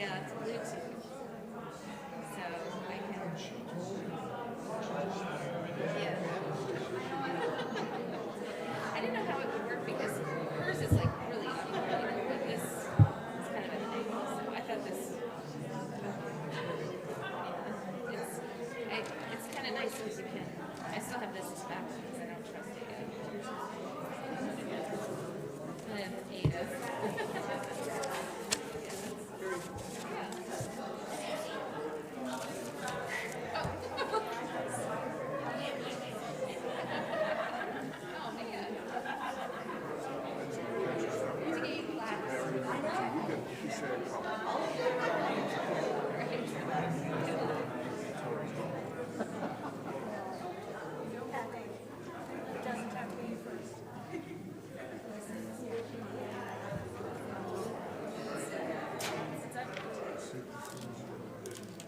Yeah, it's Bluetooth. So I can. Yeah. I didn't know how it would work because hers is like really up, but this is kind of an angle. So I thought this. It's kind of nice because you can. I still have this as back because I don't trust it yet. And Ada. Oh man. To get you glasses.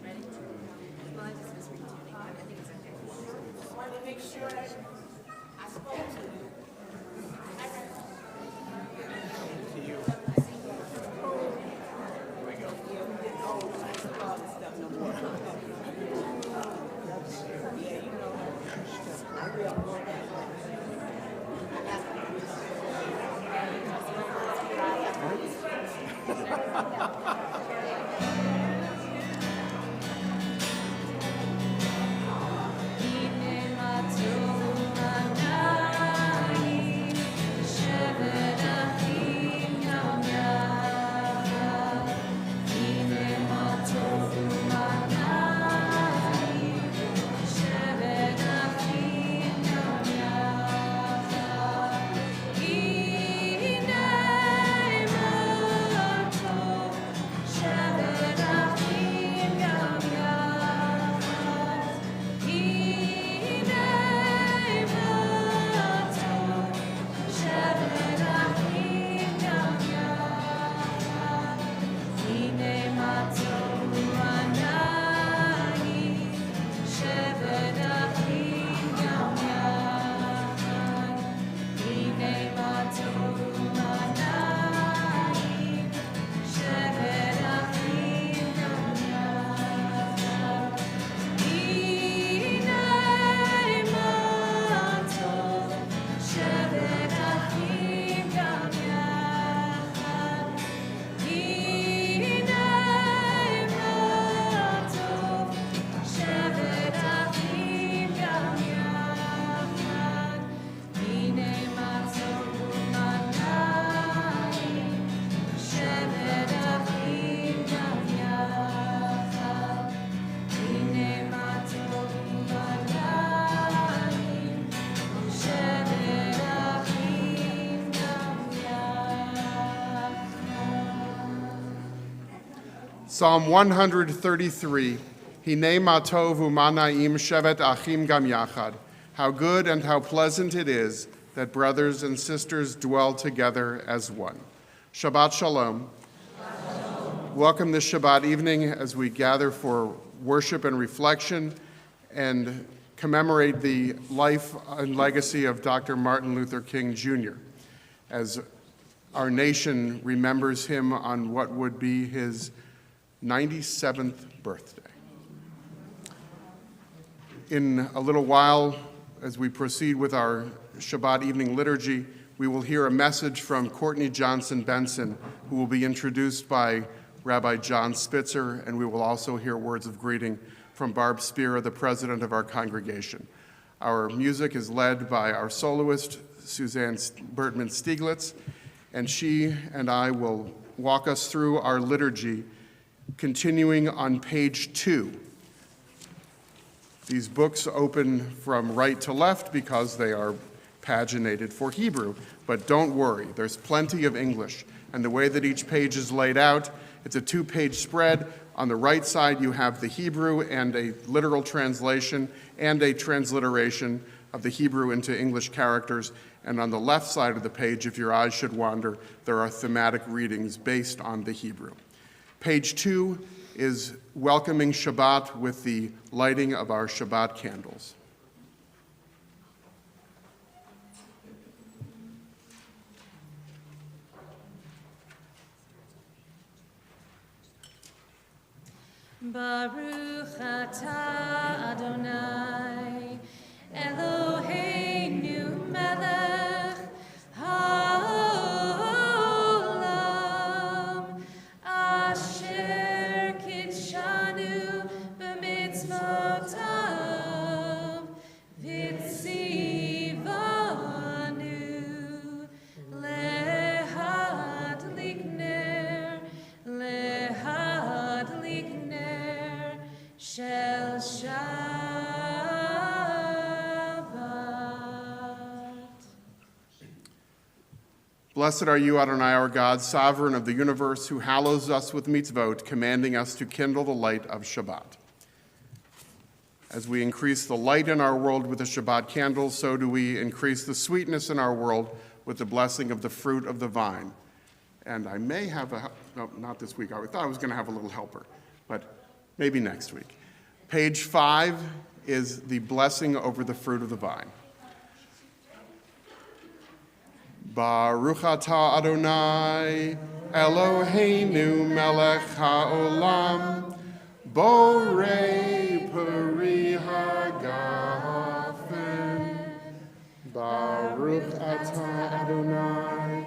Ready? Well, I just was retuning. I think it's okay. wanted to make sure I spoke to you. Psalm 133, Hinei ma tov u'manaim shevet achim gam yachad. How good and how pleasant it is that brothers and sisters dwell together as one. Shabbat shalom. Welcome this Shabbat evening as we gather for worship and reflection and commemorate the life and legacy of Dr. Martin Luther King Jr. as our nation remembers him on what would be his 97th birthday. In a little while, as we proceed with our Shabbat evening liturgy, we will hear a message from Courtney Johnson Benson, who will be introduced by Rabbi John Spitzer, and we will also hear words of greeting from Barb Spira, the president of our congregation. Our music is led by our soloist, Suzanne Bertman Stieglitz, and she and I will walk us through our liturgy, continuing on page 2. These books open from right to left because they are paginated for Hebrew, but don't worry, there's plenty of English. And the way that each page is laid out, it's a 2-page spread. On the right side, you have the Hebrew and a literal translation and a transliteration of the Hebrew into English characters. And on the left side of the page, if your eyes should wander, there are thematic readings based on the Hebrew. Page 2 is welcoming Shabbat with the lighting of our Shabbat candles. Baruch atah Adonai, Eloheinu melech haolam, asher kidshanu b'mitzvotav, v'tzivanu lehadlik ner shel Shabbat. Blessed are you, Adonai, our God, sovereign of the universe, who hallows us with mitzvot, commanding us to kindle the light of Shabbat. As we increase the light in our world with the Shabbat candles, so do we increase the sweetness in our world with the blessing of the fruit of the vine. And I may have no, not this week. I thought I was going to have a little helper, but maybe next week. Page 5 is the blessing over the fruit of the vine. Baruch atah Adonai, Eloheinu melech haolam, borei peri hagafen. Baruch atah Adonai,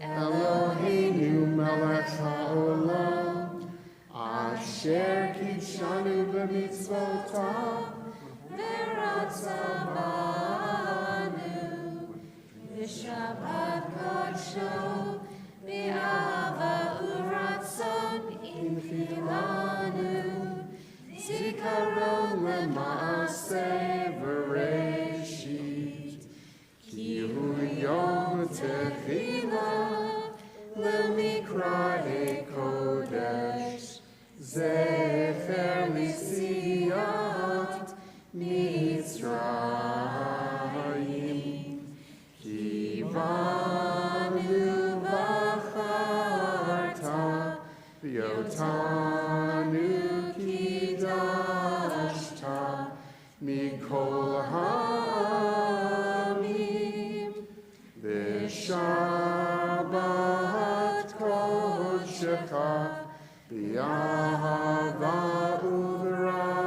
Eloheinu melech haolam, asher kidshanu b'mitzvotav, V'ratzavanu v'shabbat kodsho b'ahava u'ratzon inchilanu zikaron lema'aseh v'reshit ki hu yom techila lemikra kodesh zecher lisiyat Mitzrayim ki banu v'charta v'yotanu kidashta mikol ha'amim v'shabbat kodshecha b'ahava u'v'ratzon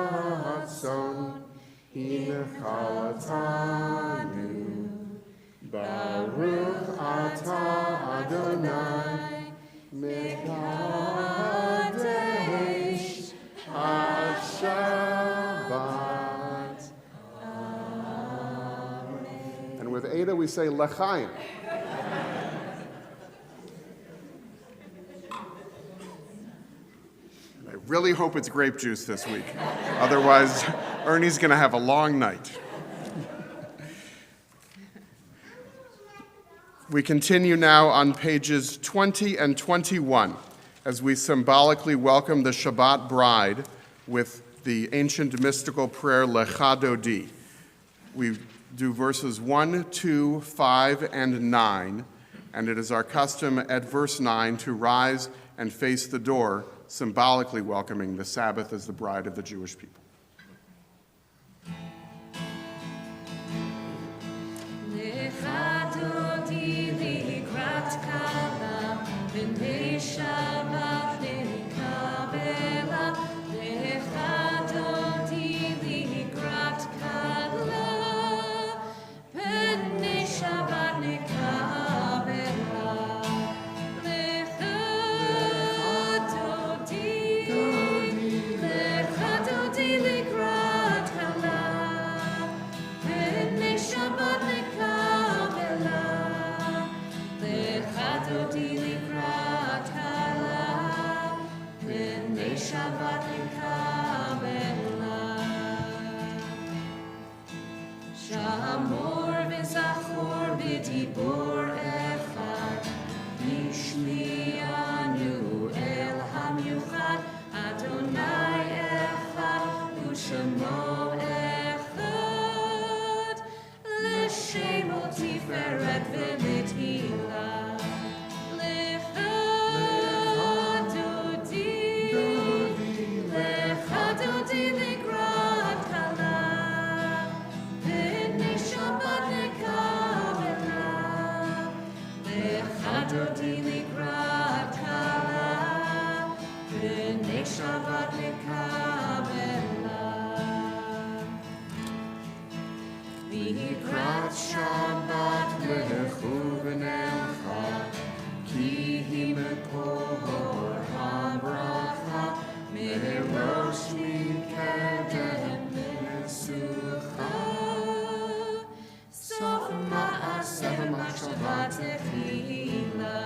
hinchalatanu. Baruch atah Adonai mekadesh ha-Shabbat. And with Ada we say L'chaim. I really hope it's grape juice this week. Otherwise, Ernie's going to have a long night. We continue now on pages 20 and 21 as we symbolically welcome the Shabbat bride with the ancient mystical prayer Lecha Dodi. We do verses 1, 2, 5, and 9, and it is our custom at verse 9 to rise and face the door, symbolically welcoming the Sabbath as the bride of the Jewish people. Shabbat Mekabela. V'yikrat Shabbat lechu v'nelcha, ki hi mekor habracha, merosh mikedem mesucha. Sof ma'aseh machshavat techila.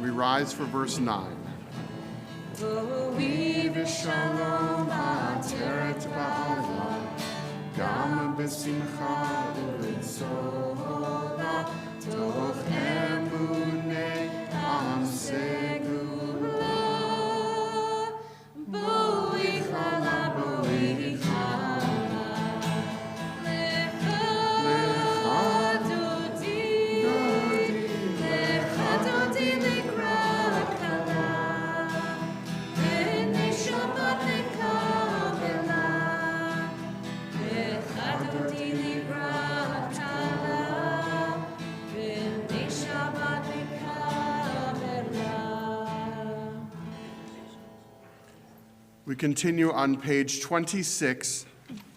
We rise for verse 9. V'shalom ha'ateret ba'ala, gam b'simcha u'b'tzola, toch emunei am segula. Bo'ichala, bo'ichala, lecha dodi likrat kala, v'nei Shabbat mekabela, lecha dodi likrat kala, v'nei Shabbat mekabela. We continue on page 26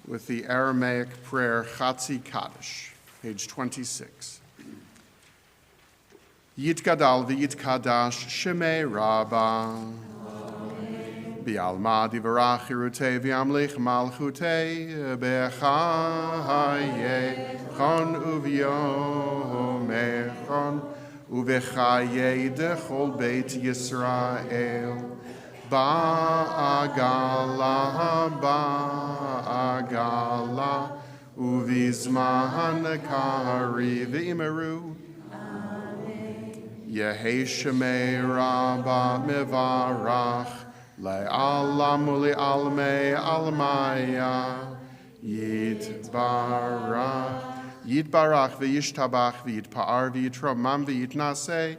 with the Aramaic prayer Chatzi Kaddish, page 26. Yitgadal v'yitkadash shemei Rabba. Bi'alma divarach hirutei v'yamlich malchutei bechaye chon uv'yomechon uvechaye dechol beit Yisrael. Ba'agala, uvizman kari v'imeru. Yehei shemei Rabba mevarach, le'alam u'le'almei almaya, yitbarach v'yishtabach v'yitpa'ar v'yitramam v'yitnaseh,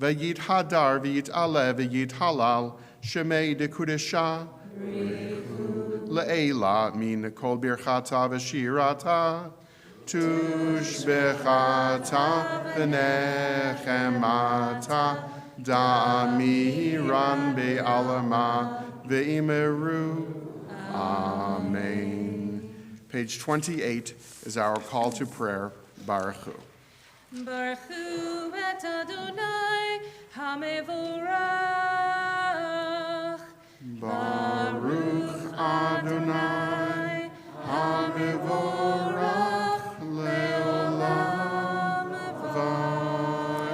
v'yithadar v'yit'aleh v'yithalal, Shemei de Kudesha, Le'ela min kol birchata v'shirata, Tushbechata v'nechemata, Da'amiran be'alama ve'imeru. Amen. Page 28 is our call to prayer. Baruch Hu. Baruch Hu et Adonai HaMevorach. Baruch Adonai HaMevorach le'olam va'ed.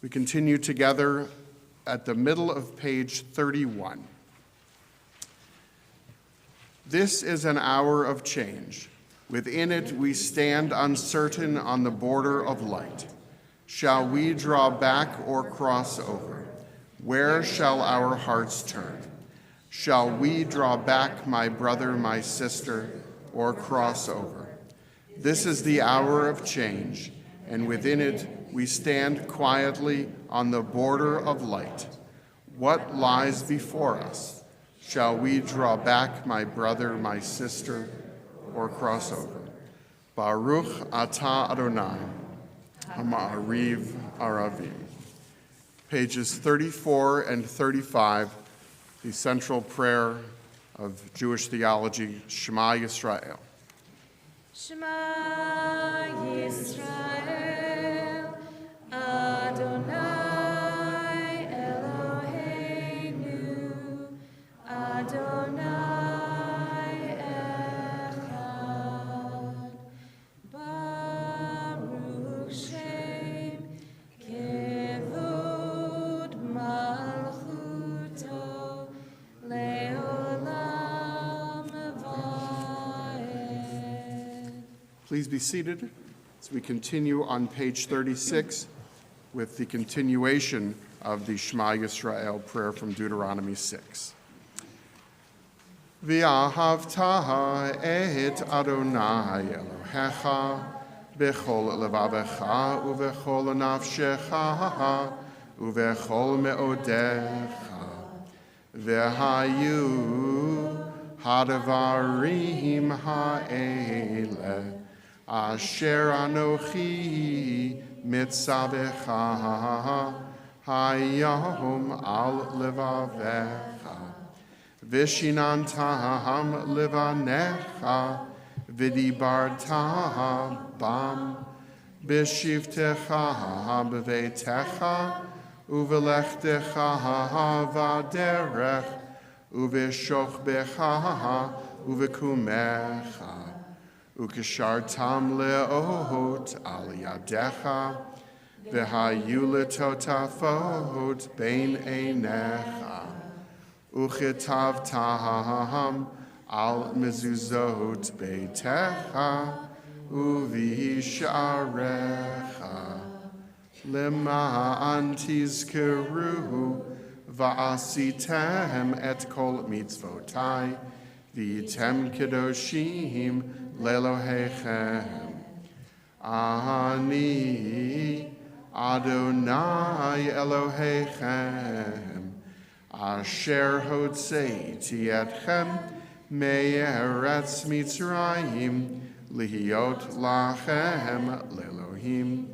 We continue together at the middle of page 31. This is an hour of change. Within it, we stand uncertain on the border of light. Shall we draw back or cross over? Where shall our hearts turn? Shall we draw back, my brother, my sister, or cross over? This is the hour of change, and within it, we stand quietly on the border of light. What lies before us? Shall we draw back, my brother, my sister, or cross over? Baruch atah Adonai, ha'ma'ariv aravim. Pages 34 and 35, the central prayer of Jewish theology, Shema Yisrael. Shema Yisrael, Adonai Eloheinu, Adonai Echad, Baruch Shem, Kevod Malchuto, Leolam Vaed. Please be seated as we continue on page 36 with the continuation of the Shema Yisrael prayer from Deuteronomy 6. V'ahavta et Adonai Elohecha b'chol levavecha uv'chol nafshecha uv'chol me'odecha v'hayu hadavarim ha'ele asher anochi mitzavecha hayom al levavecha vishinantam levanecha vidibarta bam bishivtecha bevetecha uvelechtecha vaderech uvishochbecha uvekumecha ukishartam leot al yadecha v'hayu letotafot bein einecha uchitavtam al mezuzot beitecha uvisharecha lema'an tizkeru va'asitem et kol mitzvotai v'item kedoshim lelohechem ani Adonai Elohechem asher hotzeiti etchem me'eretz Mitzrayim lihiot lachem lelohim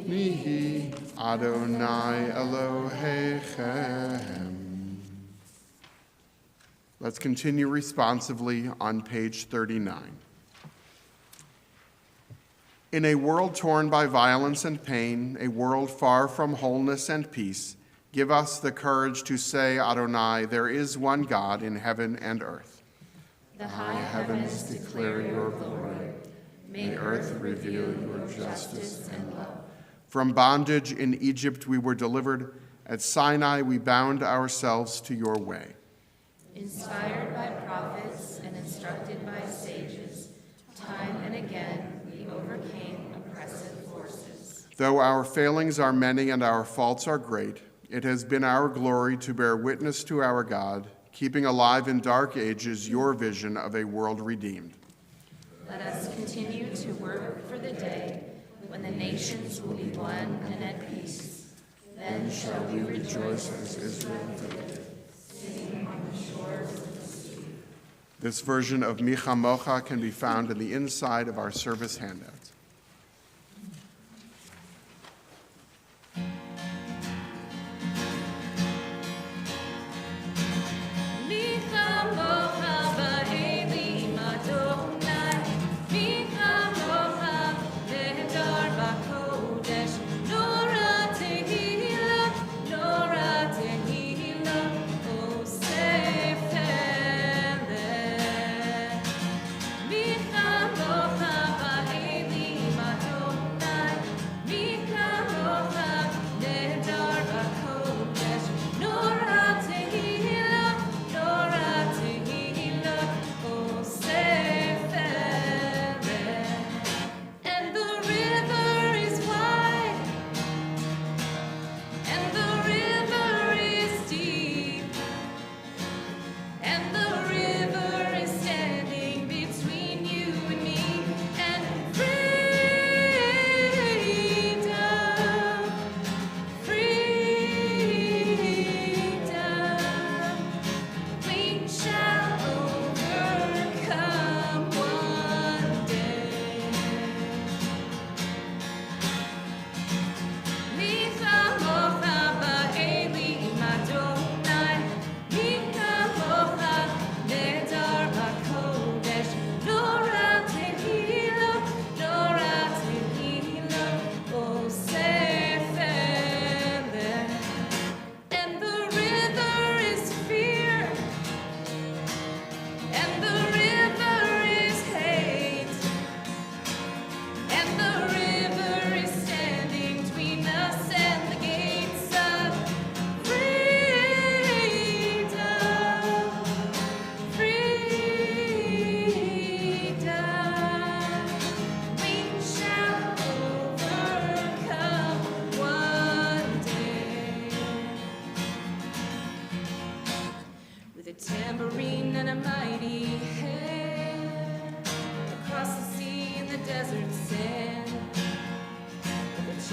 Mihi Adonai Elohechem. Let's continue responsively on page 39. In a world torn by violence and pain, a world far from wholeness and peace, give us the courage to say, Adonai, there is one God in heaven and earth. The high heavens declare your glory. May earth reveal your justice and love. From bondage in Egypt we were delivered. At Sinai we bound ourselves to your way. Inspired by prophets and instructed by sages, time and again we overcame oppressive forces. Though our failings are many and our faults are great, it has been our glory to bear witness to our God, keeping alive in dark ages your vision of a world redeemed. Let us continue to work for the day when the nations will be one and at peace. Then shall we rejoice as Israel did, singing on the shores of the sea. This version of Micha Mocha can be found in the inside of our service handouts. Micha Mocha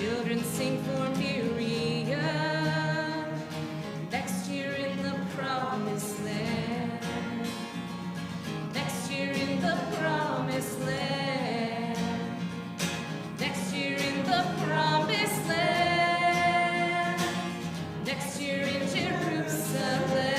Children sing for Miriam next year in the promised land. Next year in the promised land. Next year in the promised land. Next year in Jerusalem.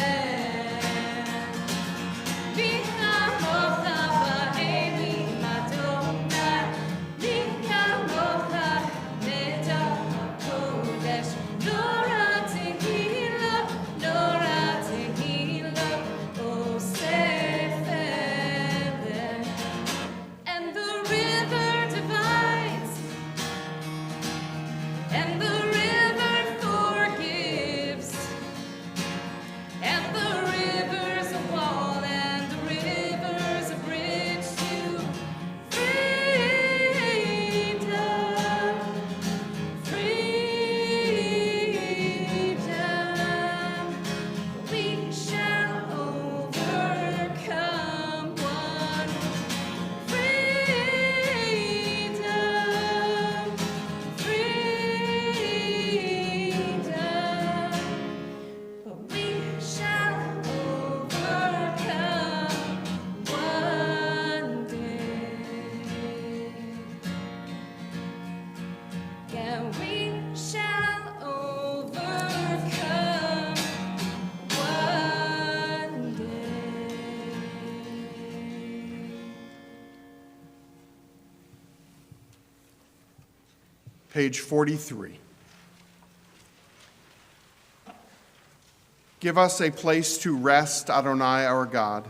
Page 43. Give us a place to rest, Adonai our God.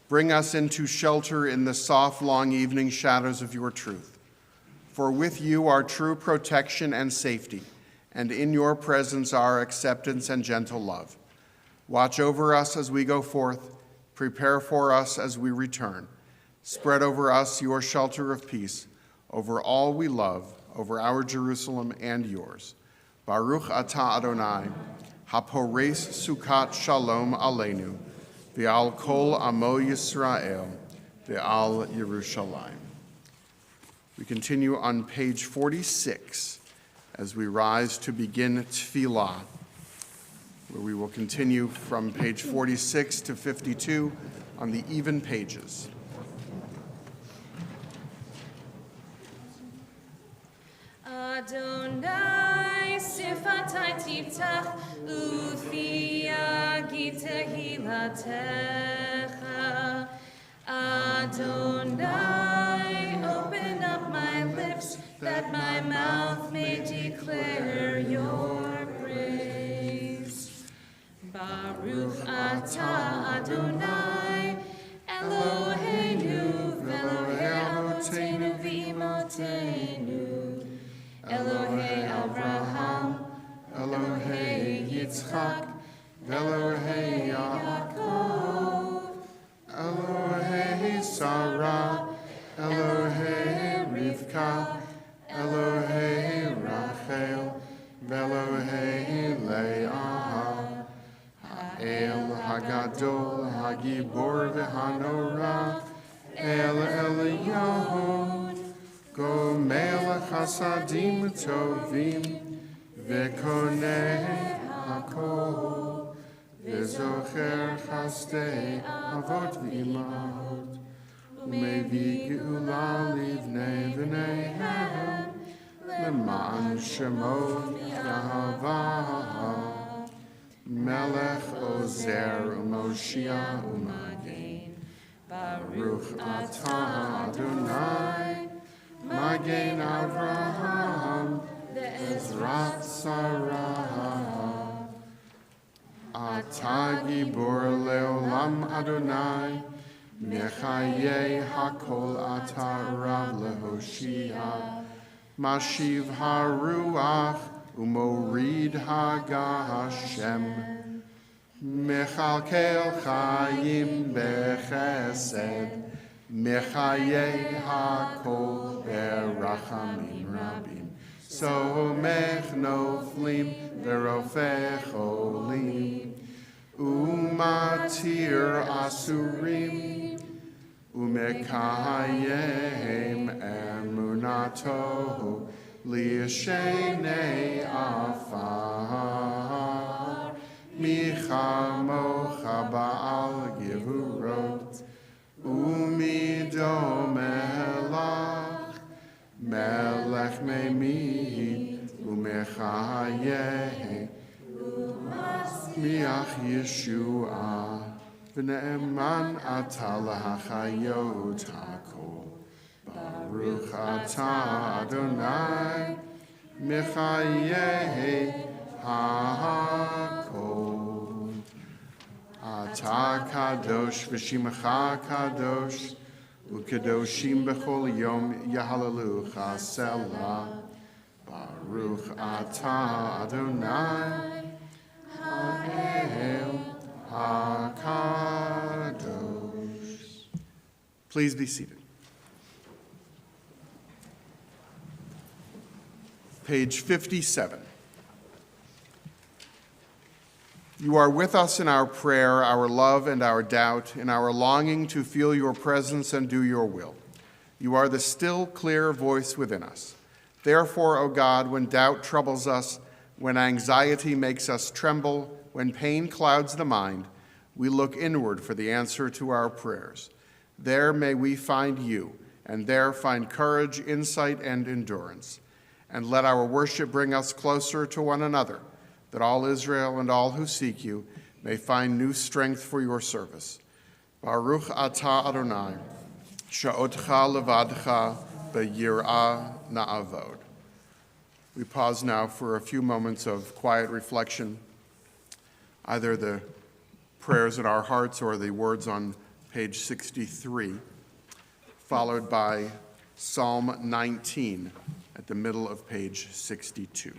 Bring us into shelter in the soft, long evening shadows of your truth. For with you are true protection and safety, and in your presence are acceptance and gentle love. Watch over us as we go forth. Prepare for us as we return. Spread over us your shelter of peace, over all we love, over our Jerusalem and yours. Baruch atah Adonai, hapores sukat shalom aleinu, ve'al kol amo Yisrael, ve'al Yerushalayim. We continue on page 46 as we rise to begin Tefillah, where we will continue from page 46 to 52 on the even pages. Adonai sifatai tiftach ufi yagi tehilatecha. Adonai, open up my lips that my mouth may declare your praise. Baruch atah Adonai, Eloheinu v'Elohei avotenu v'imotenu. Elohei Abraham, Elohei Yitzchak, Elohei Yaakov, Elohei Sarah, Elohei Rivka, Elohei Rachel, Elohei Leah, Ha'el Hagadol, Hagibor v'Hanora, El Eliyahu, Go melech hasadim tovim, vekoneh hakol, vezocher chasdei avot v'imahot, umevi geula livnei v'neihem, leman shemo Yahweh, melech ozer u'moshia u'magen, Baruch atah Adonai, Magen Avraham, Ezrat Sarah. Atah Gibor Leolam Adonai, Mechaye Hakol Atah Rav Lehoshia, Mashiv HaRuach, Umorid HaGashem, Mechalkel Chayim Bechesed, Mechaye hakol berachamim rabim, somech noflim verofech olim, umatir asurim, umekayem emunato li'shenei afar, michamocha ba'al gevurot, umido melach, melech memit, umechayeh, miach Yeshua, v'ne'eman ata lahachayot hakol. Baruch atah Adonai, mechayeh hakol. Atah kadosh v'shimcha kadosh, u'kadoshim b'chol yom yahalelucha selah. Baruch atah Adonai, ha'el hakadosh. Please be seated. Page 57. You are with us in our prayer, our love and our doubt, in our longing to feel your presence and do your will. You are the still, clear voice within us. Therefore, O God, when doubt troubles us, when anxiety makes us tremble, when pain clouds the mind, we look inward for the answer to our prayers. There may we find you, and there find courage, insight, and endurance. And let our worship bring us closer to one another, that all Israel and all who seek you may find new strength for your service. Baruch atah Adonai, sha'otcha levadcha b'yirah na'avod. We pause now for a few moments of quiet reflection, either the prayers in our hearts or the words on page 63, followed by Psalm 19 at the middle of page 62.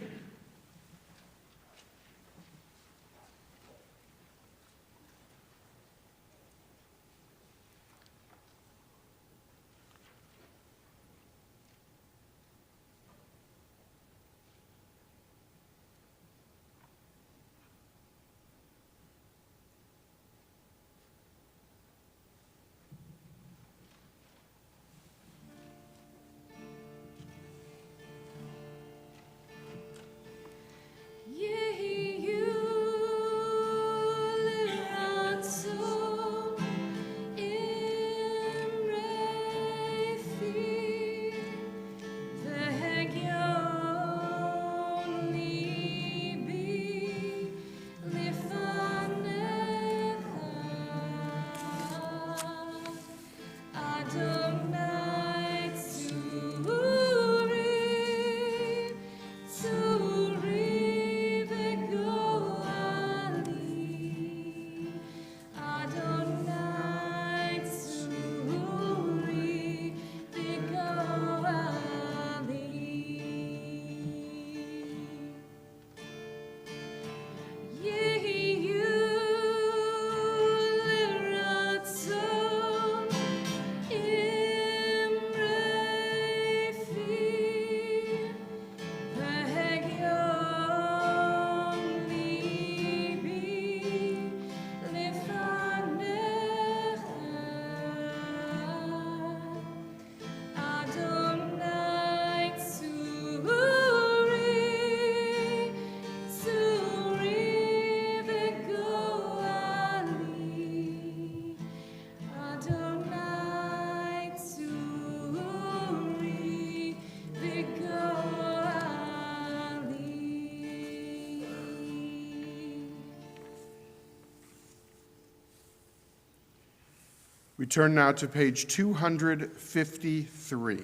We turn now to page 253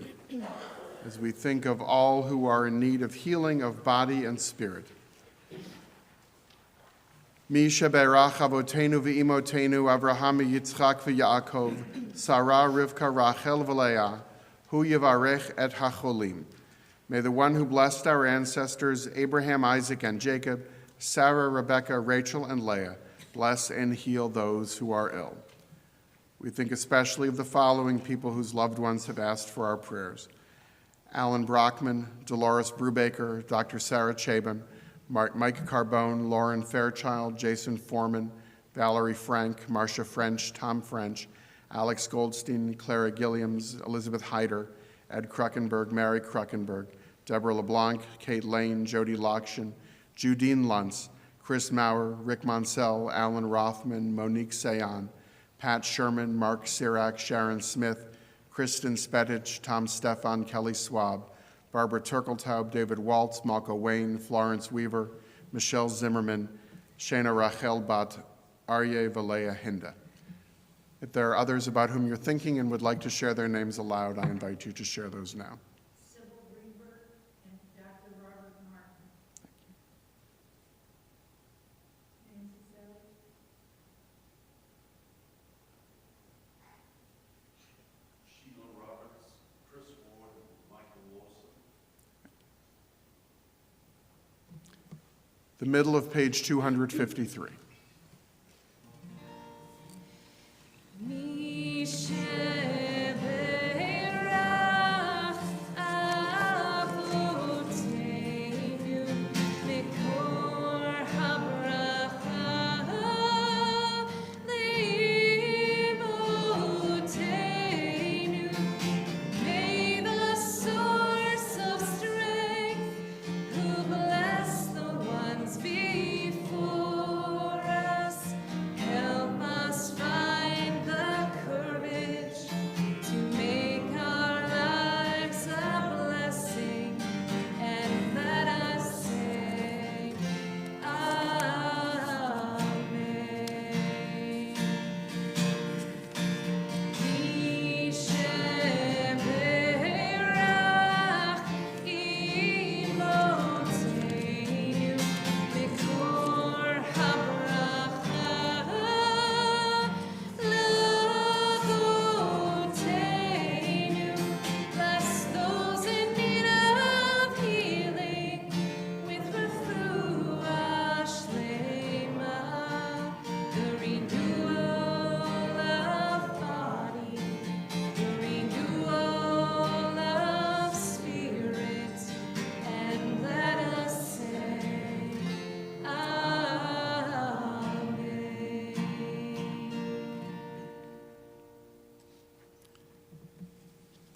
as we think of all who are in need of healing of body and spirit. Mi sheberach avotenu v'imotenu Avraham Yitzchak v'Yaakov Sarah Rivka Rachel v'Leah hu yivarech et hacholim. May the one who blessed our ancestors Abraham, Isaac, and Jacob, Sarah, Rebekah, Rachel, and Leah, bless and heal those who are ill. We think especially of the following people whose loved ones have asked for our prayers: Alan Brockman, Dolores Brubaker, Dr. Sarah Chabon, Mike Carbone, Lauren Fairchild, Jason Foreman, Valerie Frank, Marcia French, Tom French, Alex Goldstein, Clara Gilliams, Elizabeth Hyder, Ed Kruckenberg, Mary Kruckenberg, Deborah LeBlanc, Kate Lane, Jody Lokshin, Judine Luntz, Chris Maurer, Rick Monsell, Alan Rothman, Monique Sayan, Pat Sherman, Mark Sirac, Sharon Smith, Kristen Spetich, Tom Stefan, Kelly Swab, Barbara Turkeltaub, David Waltz, Malka Wayne, Florence Weaver, Michelle Zimmerman, Shana Rachel Bat, Arye Valea Hinda. If there are others about whom you're thinking and would like to share their names aloud, I invite you to share those now. The middle of page 253.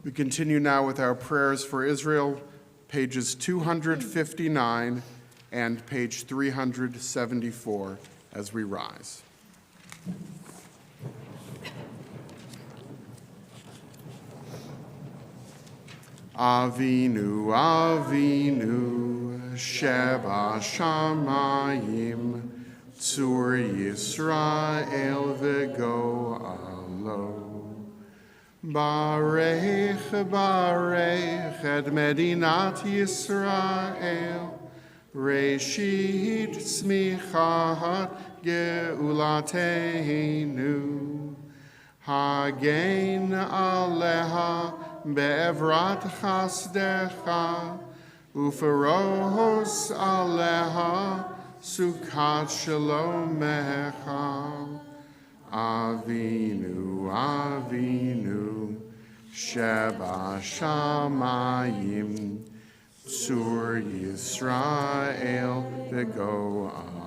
We continue now with our prayers for Israel, pages 259 and page 374 as we rise. Avinu, Avinu, Sheba Shamayim, Tzur Yisrael v'go alo. Barech, Barech, et Medinat Yisrael, Reshit Tzmichat Geulateinu, Hagen Aleha Be'evrat Chasdecha, Uferos Aleha Sukat Shalomecha. Avinu, Avinu, Sheba Shamayim, Tzur Yisrael v'go alo.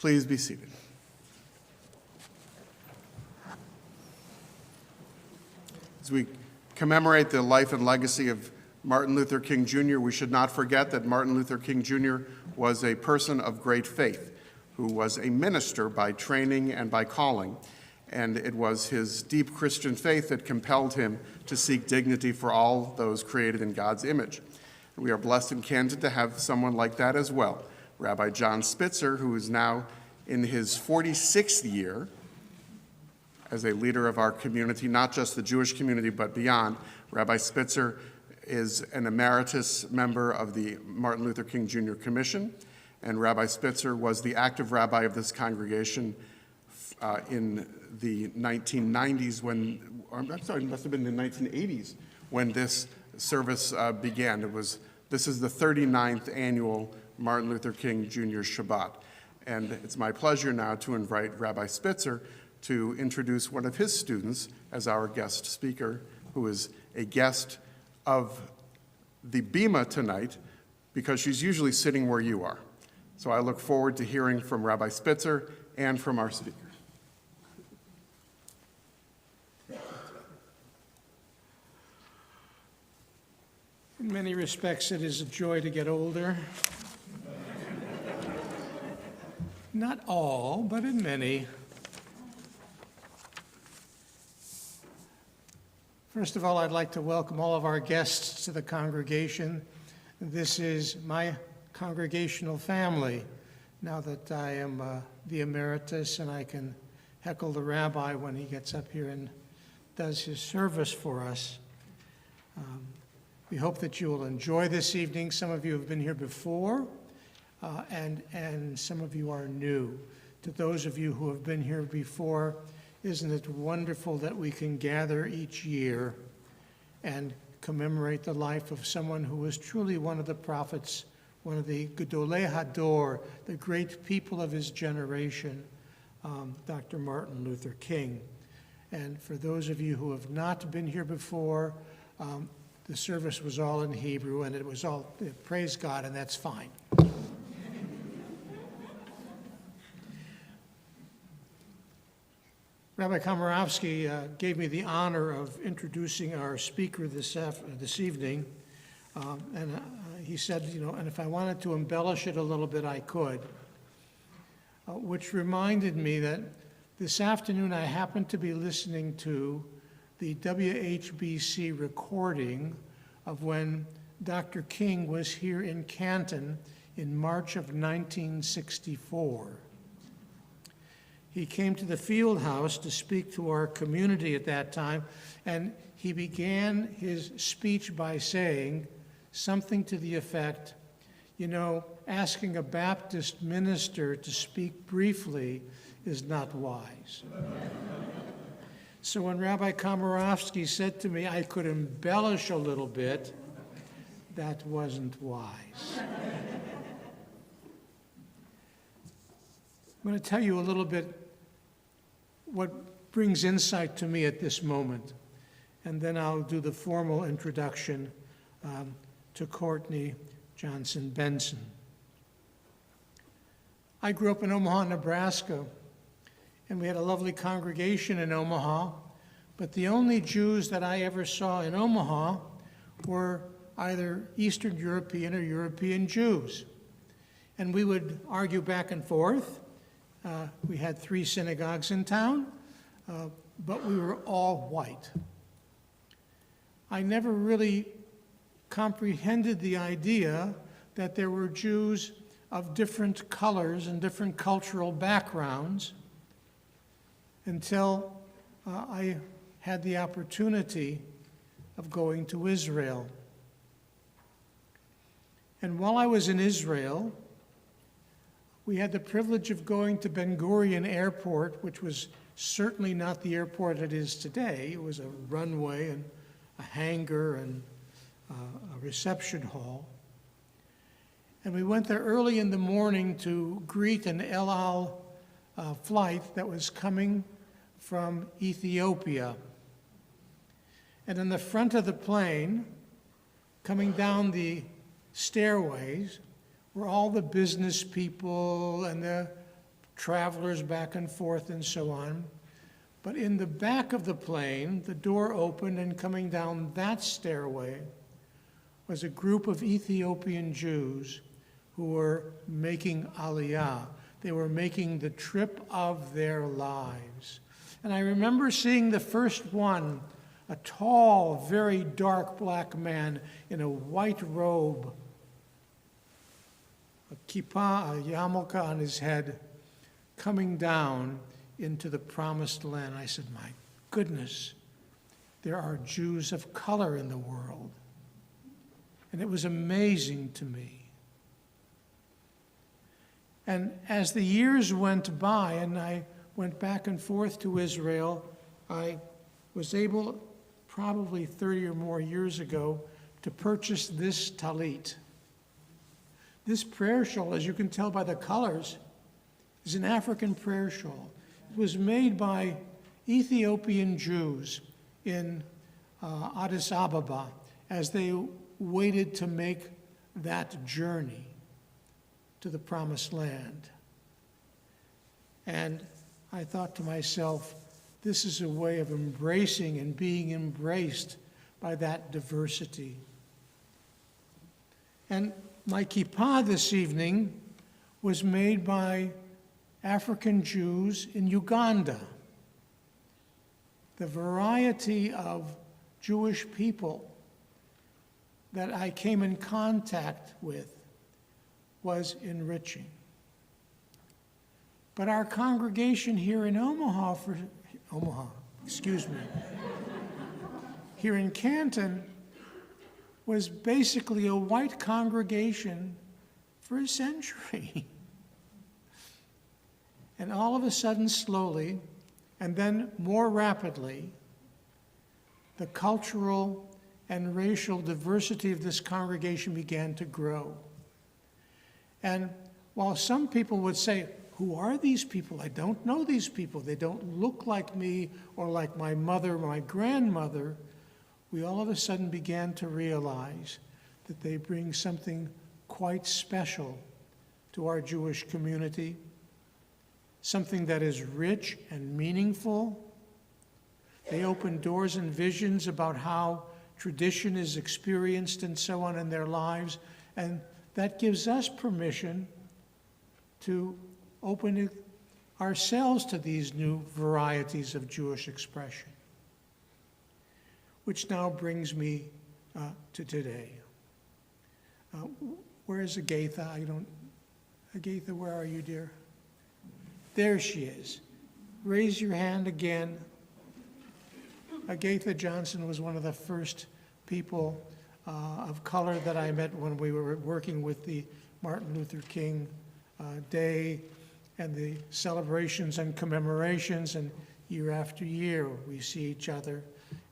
Please be seated. As we commemorate the life and legacy of Martin Luther King Jr., we should not forget that Martin Luther King Jr. was a person of great faith who was a minister by training and by calling, and it was his deep Christian faith that compelled him to seek dignity for all those created in God's image. We are blessed and candid to have someone like that as well, Rabbi John Spitzer, who is now in his 46th year as a leader of our community, not just the Jewish community, but beyond. Rabbi Spitzer is an emeritus member of the Martin Luther King Jr. Commission, and Rabbi Spitzer was the active rabbi of this congregation in the 1990s when, I'm sorry, it must have been the 1980s when this service began. This is the 39th annual Martin Luther King Jr. Shabbat. And it's my pleasure now to invite Rabbi Spitzer to introduce one of his students as our guest speaker, who is a guest of the Bima tonight because she's usually sitting where you are. So I look forward to hearing from Rabbi Spitzer and from our speaker. In many respects, it is a joy to get older. Not all, but in many. First of all, I'd like to welcome all of our guests to the congregation. This is my congregational family, now that I am the emeritus and I can heckle the rabbi when he gets up here and does his service for us. We hope that you will enjoy this evening. Some of you have been here before, and some of you are new. To those of you who have been here before, isn't it wonderful that we can gather each year and commemorate the life of someone who was truly one of the prophets, one of the Gedolei Hador, the great people of his generation, Dr. Martin Luther King. And for those of you who have not been here before, the service was all in Hebrew, and it was all, praise God, and that's fine. Rabbi Komorowski gave me the honor of introducing our speaker this evening, and he said, and if I wanted to embellish it a little bit, I could, which reminded me that this afternoon I happened to be listening to the WHBC recording of when Dr. King was here in Canton in March of 1964. He came to the field house to speak to our community at that time, and he began his speech by saying something to the effect, asking a Baptist minister to speak briefly is not wise. So when Rabbi Komorowski said to me I could embellish a little bit, that wasn't wise. I'm going to tell you a little bit what brings insight to me at this moment, and then I'll do the formal introduction to Courtney Johnson Benson. I grew up in Omaha, Nebraska, and we had a lovely congregation in Omaha, but the only Jews that I ever saw in Omaha were either Eastern European or European Jews. And we would argue back and forth. We had 3 synagogues in town, but we were all white. I never really comprehended the idea that there were Jews of different colors and different cultural backgrounds until I had the opportunity of going to Israel. And while I was in Israel, we had the privilege of going to Ben Gurion Airport, which was certainly not the airport it is today. It was a runway and a hangar and a reception hall. And we went there early in the morning to greet an El Al flight that was coming from Ethiopia. And in the front of the plane, coming down the stairways, were all the business people and the travelers back and forth and so on. But in the back of the plane, the door opened, and coming down that stairway was a group of Ethiopian Jews who were making Aliyah. They were making the trip of their lives. And I remember seeing the first one, a tall, very dark black man in a white robe, a kippah, a yarmulke on his head, coming down into the promised land. I said, my goodness, there are Jews of color in the world. And it was amazing to me. And as the years went by and I went back and forth to Israel, I was able, probably 30 or more years ago, to purchase this talit. This prayer shawl, as you can tell by the colors, is an African prayer shawl. It was made by Ethiopian Jews in Addis Ababa as they waited to make that journey to the promised land. And I thought to myself, this is a way of embracing and being embraced by that diversity. And my kippah this evening was made by African Jews in Uganda. The variety of Jewish people that I came in contact with was enriching. But our congregation here in here in Canton was basically a white congregation for a century. And all of a sudden, slowly, and then more rapidly, the cultural and racial diversity of this congregation began to grow. And while some people would say, who are these people? I don't know these people. They don't look like me or like my mother or my grandmother. We all of a sudden began to realize that they bring something quite special to our Jewish community, something that is rich and meaningful. They open doors and visions about how tradition is experienced and so on in their lives, and that gives us permission to open ourselves to these new varieties of Jewish expression. Which now brings me to today. Where is Agatha? Agatha, where are you, dear? There she is. Raise your hand again. Agatha Johnson was one of the first people of color that I met when we were working with the Martin Luther King Day and the celebrations and commemorations, and year after year we see each other,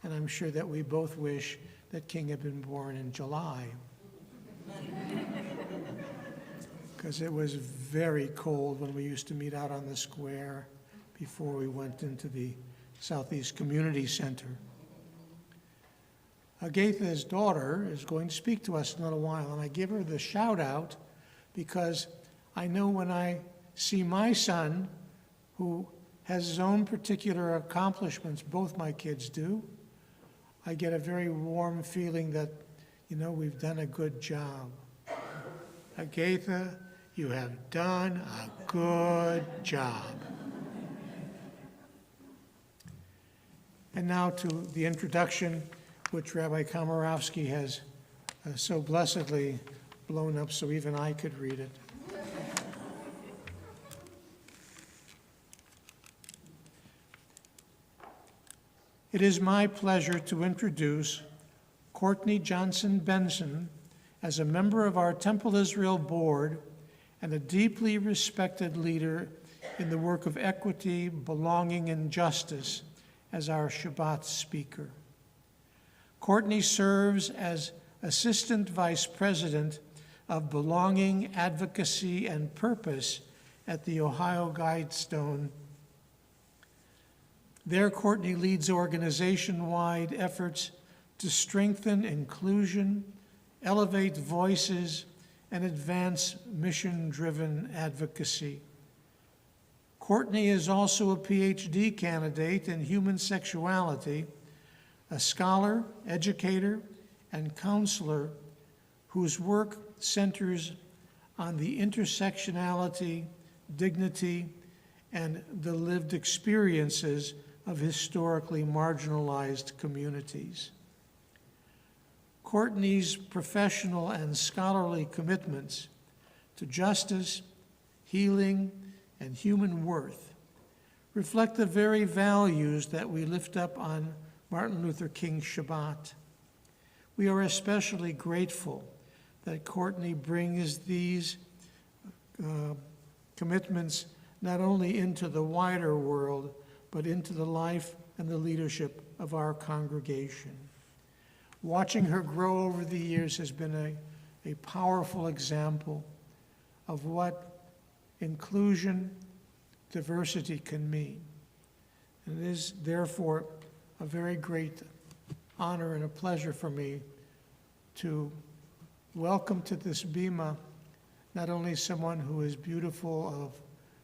and I'm sure that we both wish that King had been born in July. Because it was very cold when we used to meet out on the square before we went into the Southeast Community Center. Agatha's daughter is going to speak to us in a little while, and I give her the shout out because I know when I see my son, who has his own particular accomplishments, both my kids do, I get a very warm feeling that, we've done a good job. Agatha, you have done a good job. And now to the introduction, which Rabbi Komorowski has so blessedly blown up so even I could read it. It is my pleasure to introduce Courtney Johnson Benson as a member of our Temple Israel board and a deeply respected leader in the work of equity, belonging, and justice as our Shabbat speaker. Courtney serves as Assistant Vice President of Belonging, Advocacy, and Purpose at the Ohio Guidestone. There, Courtney leads organization-wide efforts to strengthen inclusion, elevate voices, and advance mission-driven advocacy. Courtney is also a PhD candidate in human sexuality, a scholar, educator, and counselor whose work centers on the intersectionality, dignity, and the lived experiences of historically marginalized communities. Courtney's professional and scholarly commitments to justice, healing, and human worth reflect the very values that we lift up on Martin Luther King Shabbat. We are especially grateful that Courtney brings these commitments not only into the wider world, but into the life and the leadership of our congregation. Watching her grow over the years has been a powerful example of what inclusion, diversity can mean. And it is therefore a very great honor and a pleasure for me to welcome to this bima not only someone who is beautiful of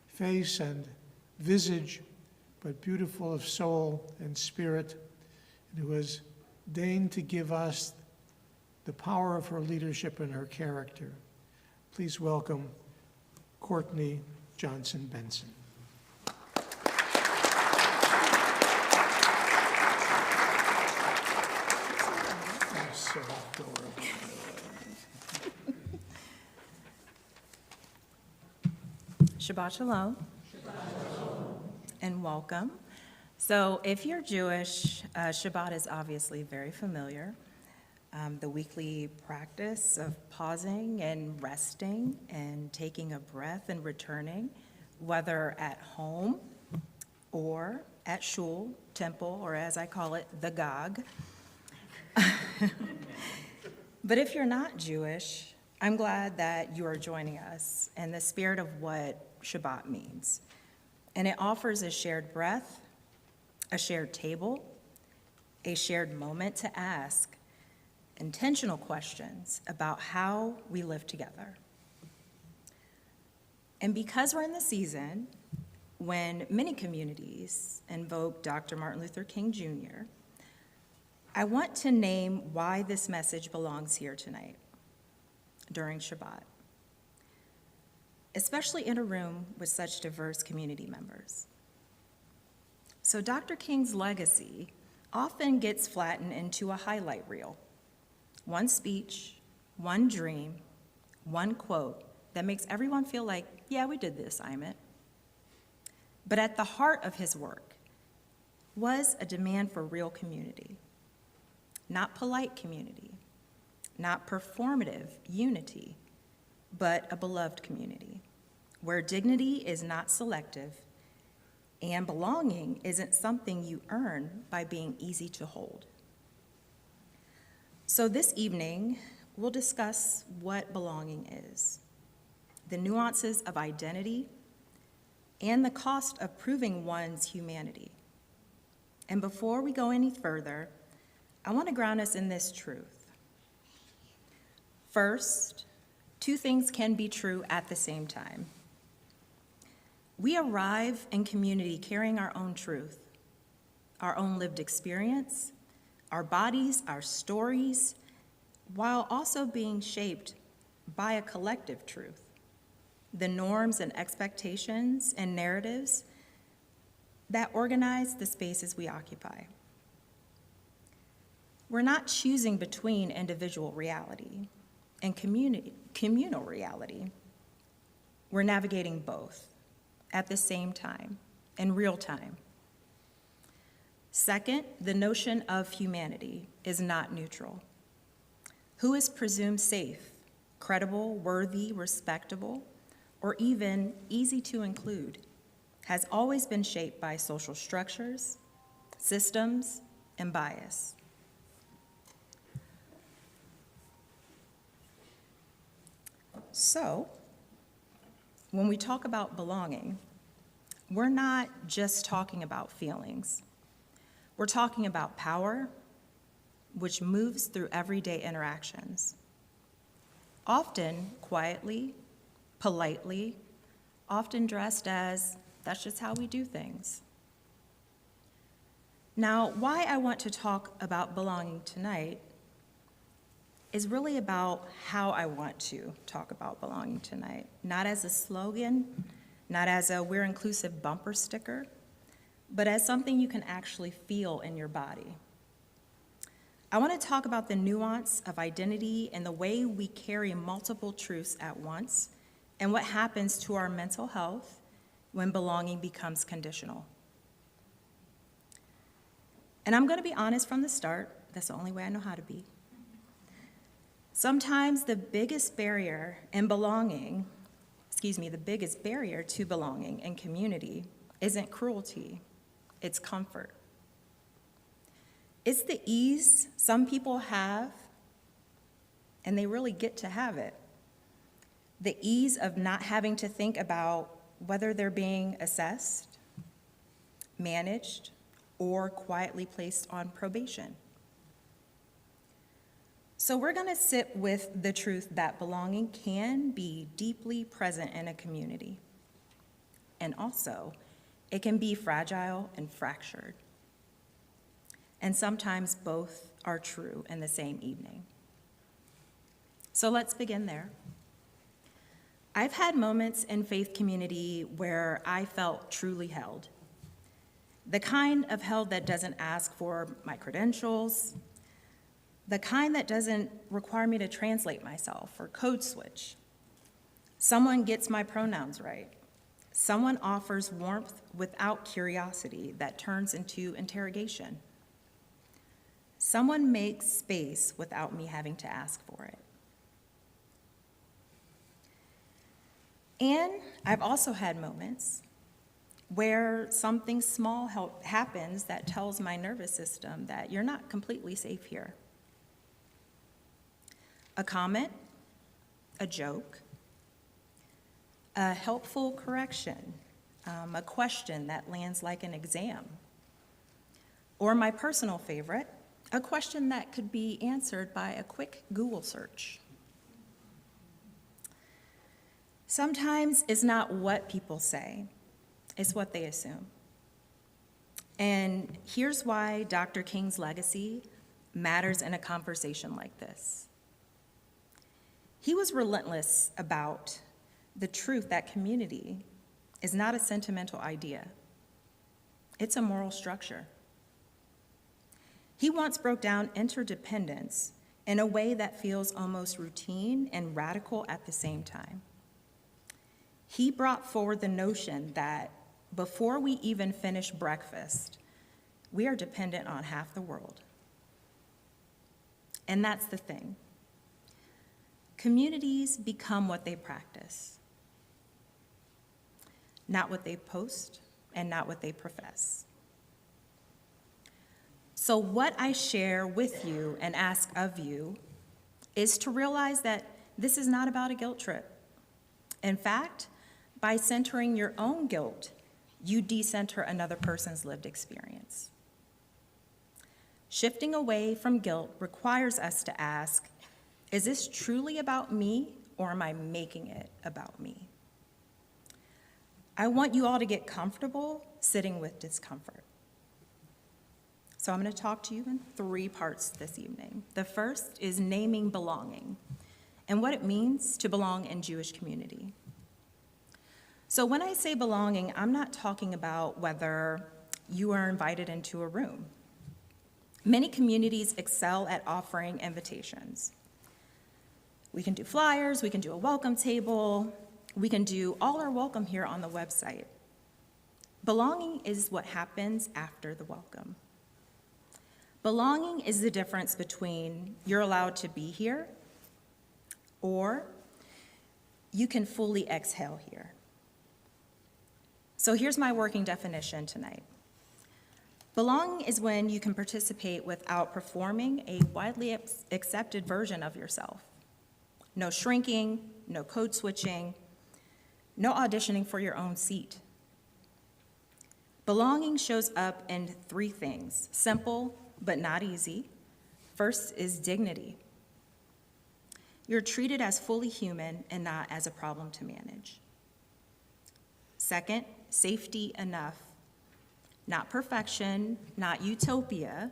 face and visage, but beautiful of soul and spirit, and who has deigned to give us the power of her leadership and her character. Please welcome Courtney Johnson Benson. That's so adorable. Shabbat Shalom. And welcome. So if you're Jewish, Shabbat is obviously very familiar. The weekly practice of pausing and resting and taking a breath and returning, whether at home or at shul, temple, or as I call it, the Gog. But if you're not Jewish, I'm glad that you are joining us in the spirit of what Shabbat means. And it offers a shared breath, a shared table, a shared moment to ask intentional questions about how we live together. And because we're in the season when many communities invoke Dr. Martin Luther King Jr., I want to name why this message belongs here tonight during Shabbat, especially in a room with such diverse community members. So Dr. King's legacy often gets flattened into a highlight reel. One speech, one dream, one quote that makes everyone feel like, yeah, we did the assignment. But at the heart of his work was a demand for real community, not polite community, not performative unity, but a beloved community where dignity is not selective and belonging isn't something you earn by being easy to hold. So this evening, we'll discuss what belonging is, the nuances of identity, and the cost of proving one's humanity. And before we go any further, I want to ground us in this truth. First, two things can be true at the same time. We arrive in community carrying our own truth, our own lived experience, our bodies, our stories, while also being shaped by a collective truth, the norms and expectations and narratives that organize the spaces we occupy. We're not choosing between individual reality and communal reality. We're navigating both at the same time, in real time. Second, the notion of humanity is not neutral. Who is presumed safe, credible, worthy, respectable, or even easy to include has always been shaped by social structures, systems, and bias. So, when we talk about belonging, we're not just talking about feelings. We're talking about power, which moves through everyday interactions, often quietly, politely, often dressed as That's just how we do things. Now, why I want to talk about belonging tonight is really about how I want to talk about belonging tonight. Not as a slogan, not as a "we're inclusive" bumper sticker, but as something you can actually feel in your body. I want to talk about the nuance of identity and the way we carry multiple truths at once, and what happens to our mental health when belonging becomes conditional. And I'm going to be honest from the start. That's the only way I know how to be. Sometimes the biggest barrier to belonging in community isn't cruelty, it's comfort. It's the ease some people have, and they really get to have it. The ease of not having to think about whether they're being assessed, managed, or quietly placed on probation. So we're going to sit with the truth that belonging can be deeply present in a community. And also, it can be fragile and fractured. And sometimes both are true in the same evening. So let's begin there. I've had moments in faith community where I felt truly held. The kind of held that doesn't ask for my credentials, the kind that doesn't require me to translate myself or code switch. Someone gets my pronouns right. Someone offers warmth without curiosity that turns into interrogation. Someone makes space without me having to ask for it. And I've also had moments where something small happens that tells my nervous system that you're not completely safe here. A comment, a joke, a helpful correction, a question that lands like an exam, or my personal favorite, a question that could be answered by a quick Google search. Sometimes it's not what people say, it's what they assume. And here's why Dr. King's legacy matters in a conversation like this. He was relentless about the truth that community is not a sentimental idea. It's a moral structure. He once broke down interdependence in a way that feels almost routine and radical at the same time. He brought forward the notion that before we even finish breakfast, we are dependent on half the world. And that's the thing. Communities become what they practice, not what they post and not what they profess. So what I share with you and ask of you is to realize that this is not about a guilt trip. In fact, by centering your own guilt, you decenter another person's lived experience. Shifting away from guilt requires us to ask, is this truly about me, or am I making it about me? I want you all to get comfortable sitting with discomfort. So I'm going to talk to you in 3 parts this evening. The first is naming belonging and what it means to belong in Jewish community. So when I say belonging, I'm not talking about whether you are invited into a room. Many communities excel at offering invitations. We can do flyers, we can do a welcome table, we can do all our welcome here on the website. Belonging is what happens after the welcome. Belonging is the difference between you're allowed to be here or you can fully exhale here. So here's my working definition tonight. Belonging is when you can participate without performing a widely accepted version of yourself. No shrinking, no code switching, no auditioning for your own seat. Belonging shows up in 3 things, simple but not easy. First is dignity. You're treated as fully human and not as a problem to manage. Second safety enough. Not perfection, not utopia,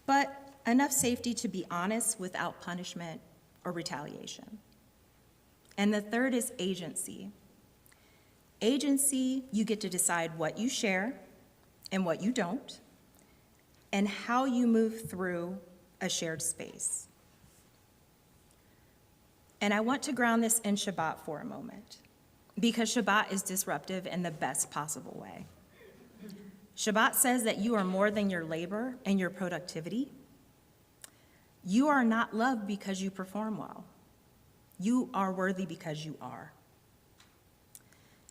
but enough safety to be honest without punishment or retaliation. And the third is agency. Agency, you get to decide what you share and what you don't, and how you move through a shared space. And I want to ground this in Shabbat for a moment, because Shabbat is disruptive in the best possible way. Shabbat says that you are more than your labor and your productivity. You are not loved because you perform well. You are worthy because you are.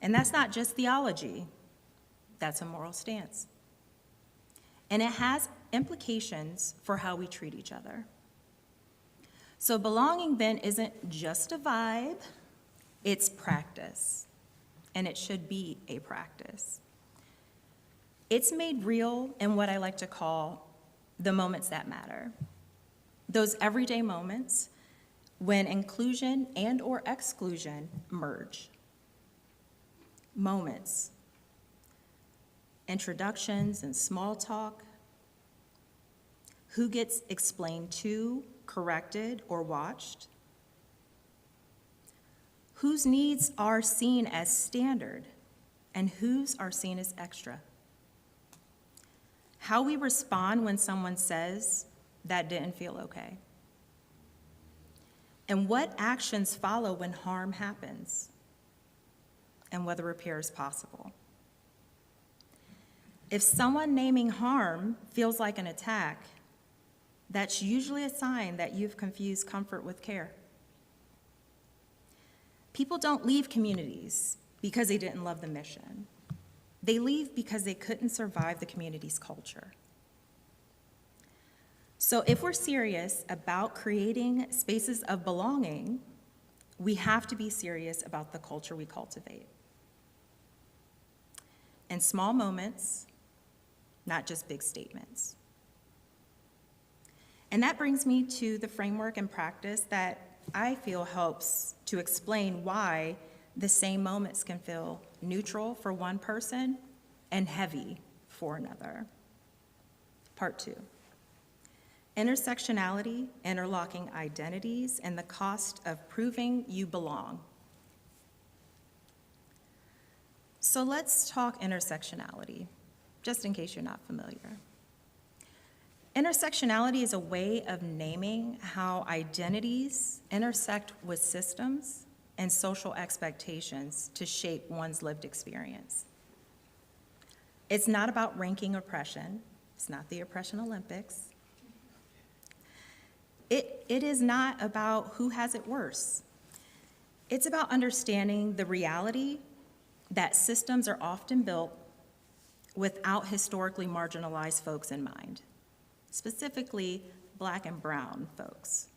And that's not just theology, that's a moral stance. And it has implications for how we treat each other. So belonging then isn't just a vibe, it's practice. And it should be a practice. It's made real in what I like to call the moments that matter. Those everyday moments when inclusion and or exclusion merge. Moments. Introductions and small talk. Who gets explained to, corrected, or watched? Whose needs are seen as standard and whose are seen as extra? How we respond when someone says, "That didn't feel okay." And what actions follow when harm happens, and whether repair is possible. If someone naming harm feels like an attack, that's usually a sign that you've confused comfort with care. People don't leave communities because they didn't love the mission. They leave because they couldn't survive the community's culture. So if we're serious about creating spaces of belonging, we have to be serious about the culture we cultivate. In small moments, not just big statements. And that brings me to the framework and practice that I feel helps to explain why the same moments can feel neutral for one person and heavy for another. Part 2. Intersectionality, interlocking identities, and the cost of proving you belong. So let's talk intersectionality, just in case you're not familiar. Intersectionality is a way of naming how identities intersect with systems and social expectations to shape one's lived experience. It's not about ranking oppression. It's not the oppression Olympics. It is not about who has it worse. It's about understanding the reality that systems are often built without historically marginalized folks in mind, specifically Black and brown folks.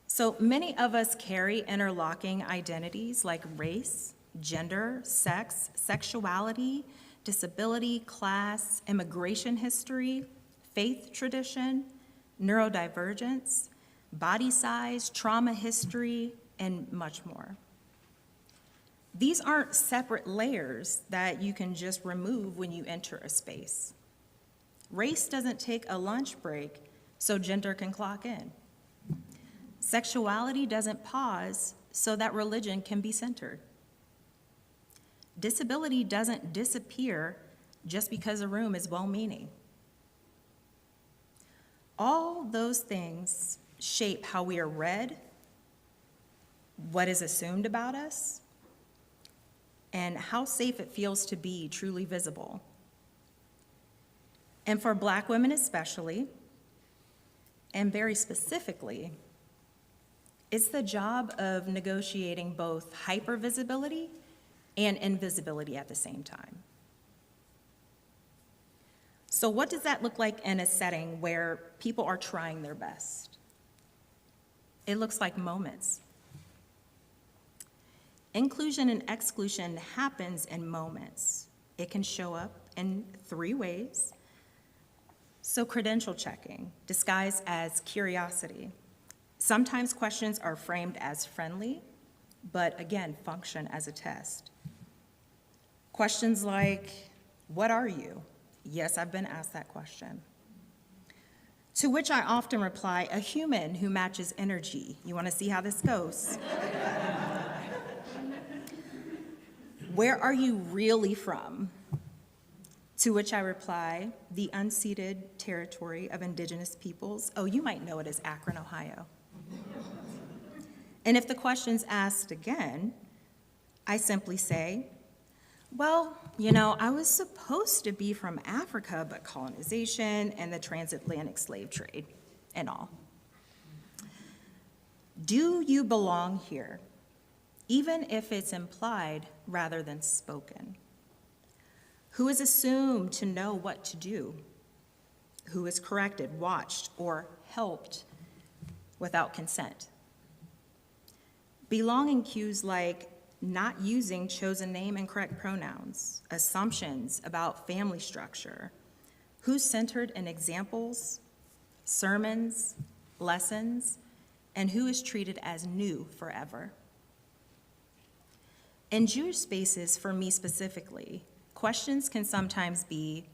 So many of us carry interlocking identities like race, gender, sex, sexuality, disability, class, immigration history, faith tradition, neurodivergence, body size, trauma history, and much more. These aren't separate layers that you can just remove when you enter a space. Race doesn't take a lunch break so gender can clock in. Sexuality doesn't pause so that religion can be centered. Disability doesn't disappear just because a room is well-meaning. All those things shape how we are read, what is assumed about us, and how safe it feels to be truly visible. And for Black women especially, and very specifically, it's the job of negotiating both hypervisibility and invisibility at the same time. So what does that look like in a setting where people are trying their best? It looks like moments. Inclusion and exclusion happens in moments. It can show up in 3 ways. So credential checking, disguised as curiosity. Sometimes questions are framed as friendly, but again, function as a test. Questions like, what are you? Yes, I've been asked that question. To which I often reply, a human who matches energy. You want to see how this goes? Where are you really from? To which I reply, the unceded territory of indigenous peoples. Oh, you might know it as Akron, Ohio. And if the question's asked again, I simply say, well, I was supposed to be from Africa, but colonization and the transatlantic slave trade and all. Do you belong here, even if it's implied rather than spoken? Who is assumed to know what to do? Who is corrected, watched, or helped without consent? Belonging cues like not using chosen name and correct pronouns, assumptions about family structure, who's centered in examples, sermons, lessons, and who is treated as new forever. In Jewish spaces, for me specifically, questions can sometimes be,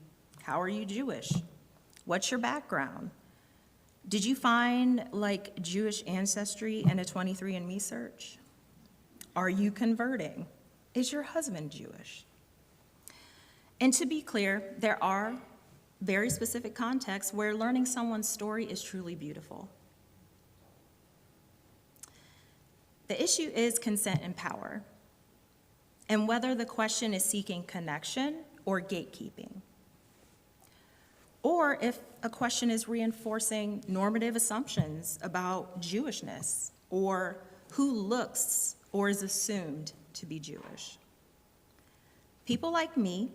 how are you Jewish? What's your background? Did you find Jewish ancestry in a 23andMe search? Are you converting? Is your husband Jewish? And to be clear, there are very specific contexts where learning someone's story is truly beautiful. The issue is consent and power, and whether the question is seeking connection or gatekeeping, or if a question is reinforcing normative assumptions about Jewishness or who looks or is assumed to be Jewish. People like me,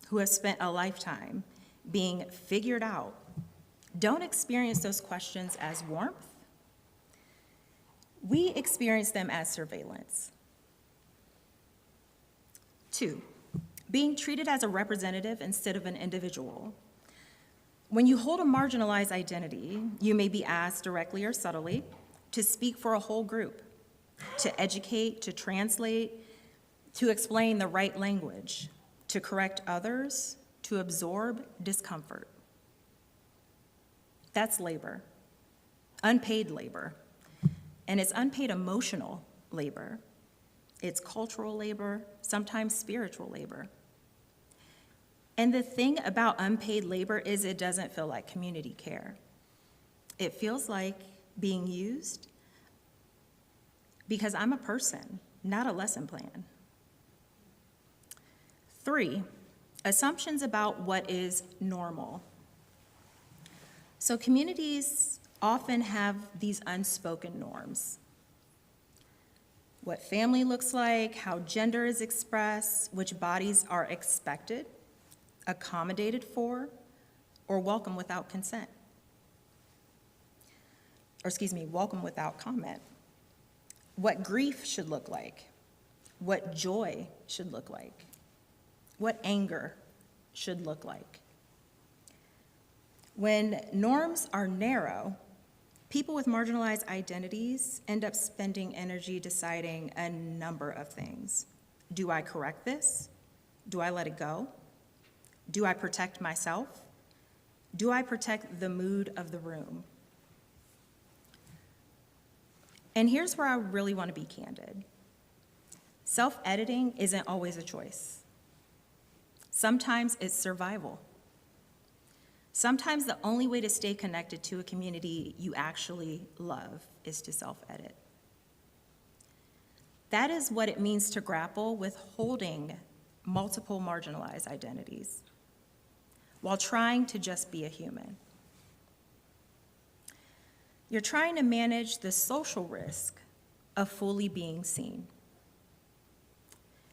who have spent a lifetime being figured out, don't experience those questions as warmth. We experience them as surveillance. 2, being treated as a representative instead of an individual. When you hold a marginalized identity, you may be asked directly or subtly to speak for a whole group, to educate, to translate, to explain the right language, to correct others, to absorb discomfort. That's labor, unpaid labor, and it's unpaid emotional labor. It's cultural labor, sometimes spiritual labor. And the thing about unpaid labor is it doesn't feel like community care. It feels like being used because I'm a person, not a lesson plan. 3, assumptions about what is normal. So communities often have these unspoken norms. What family looks like, how gender is expressed, which bodies are expected, accommodated for, or welcome without consent. Welcome without comment. What grief should look like, what joy should look like, what anger should look like. When norms are narrow, people with marginalized identities end up spending energy deciding a number of things. Do I correct this? Do I let it go? Do I protect myself? Do I protect the mood of the room? And here's where I really want to be candid. Self-editing isn't always a choice. Sometimes it's survival. Sometimes the only way to stay connected to a community you actually love is to self-edit. That is what it means to grapple with holding multiple marginalized identities while trying to just be a human. You're trying to manage the social risk of fully being seen.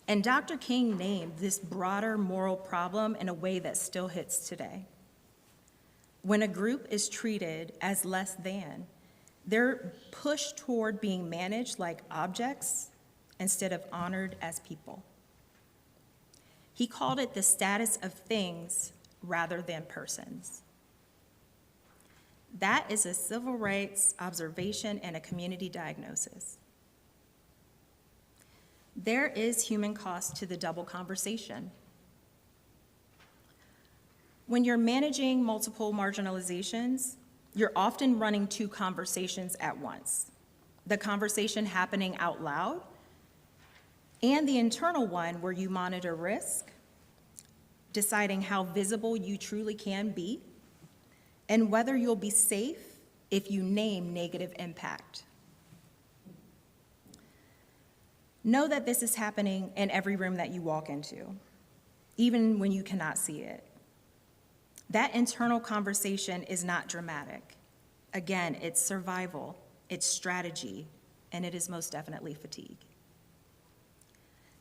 And Dr. King named this broader moral problem in a way that still hits today. When a group is treated as less than, they're pushed toward being managed like objects instead of honored as people. He called it the status of things rather than persons. That is a civil rights observation and a community diagnosis. There is human cost to the double conversation. When you're managing multiple marginalizations, you're often running two conversations at once. The conversation happening out loud and the internal one where you monitor risk, deciding how visible you truly can be, and whether you'll be safe if you name negative impact. Know that this is happening in every room that you walk into, even when you cannot see it. That internal conversation is not dramatic. Again, it's survival, it's strategy, and it is most definitely fatigue.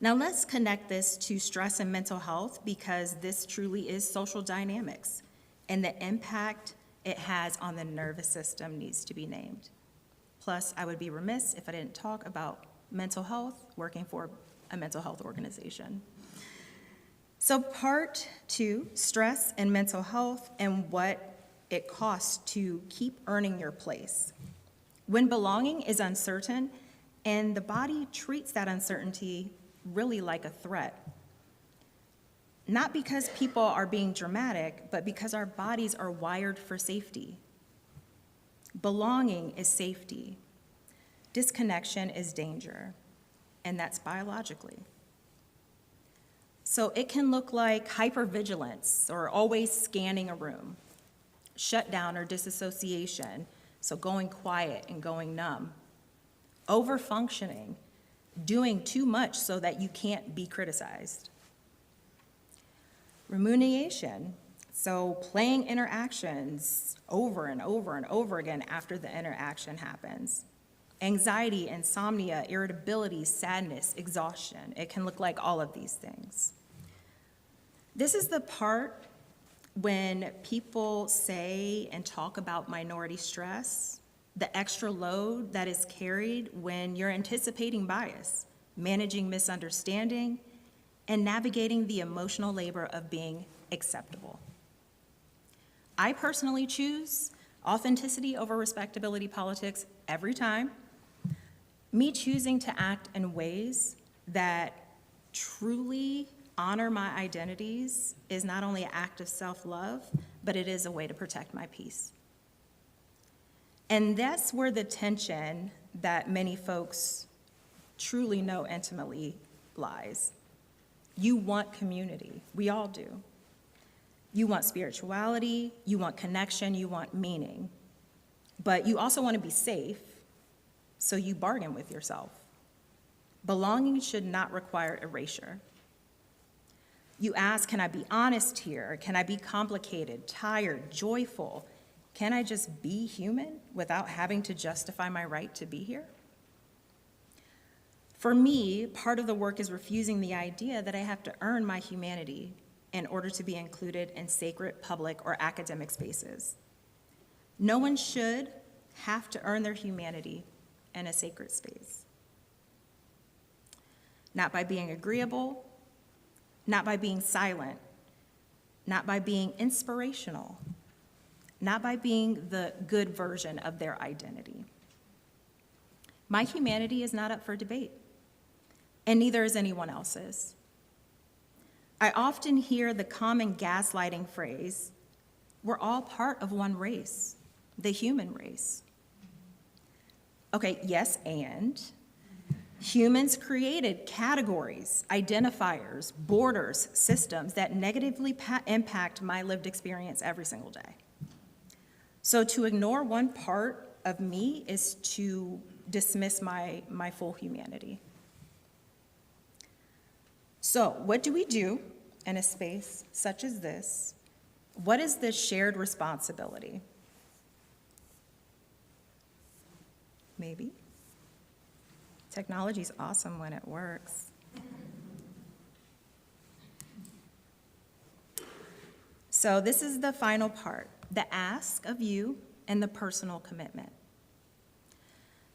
Now let's connect this to stress and mental health, because this truly is social dynamics, and the impact it has on the nervous system needs to be named. Plus, I would be remiss if I didn't talk about mental health, working for a mental health organization. So part 2, stress and mental health and what it costs to keep earning your place. When belonging is uncertain and the body treats that uncertainty really like a threat, not because people are being dramatic, but because our bodies are wired for safety. Belonging is safety. Disconnection is danger, and that's biologically. So it can look like hypervigilance or always scanning a room, shutdown or disassociation, so going quiet and going numb, overfunctioning, doing too much so that you can't be criticized. Rumination, so playing interactions over and over and over again after the interaction happens. Anxiety, insomnia, irritability, sadness, exhaustion. It can look like all of these things. This is the part when people say and talk about minority stress, the extra load that is carried when you're anticipating bias, managing misunderstanding, and navigating the emotional labor of being acceptable. I personally choose authenticity over respectability politics every time. Me choosing to act in ways that truly honor my identities is not only an act of self-love, but it is a way to protect my peace. And that's where the tension that many folks truly know intimately lies. You want community. We all do. You want spirituality, you want connection, you want meaning. But you also want to be safe, so you bargain with yourself. Belonging should not require erasure. You ask, can I be honest here? Can I be complicated, tired, joyful? Can I just be human without having to justify my right to be here? For me, part of the work is refusing the idea that I have to earn my humanity in order to be included in sacred, public, or academic spaces. No one should have to earn their humanity in a sacred space. Not by being agreeable, not by being silent, not by being inspirational, not by being the good version of their identity. My humanity is not up for debate, and neither is anyone else's. I often hear the common gaslighting phrase, we're all part of one race, the human race. Okay, yes, and humans created categories, identifiers, borders, systems that negatively impact my lived experience every single day. So to ignore one part of me is to dismiss my full humanity. So what do we do in a space such as this? What is the shared responsibility? Maybe. Technology is awesome when it works. So this is the final part, the ask of you and the personal commitment.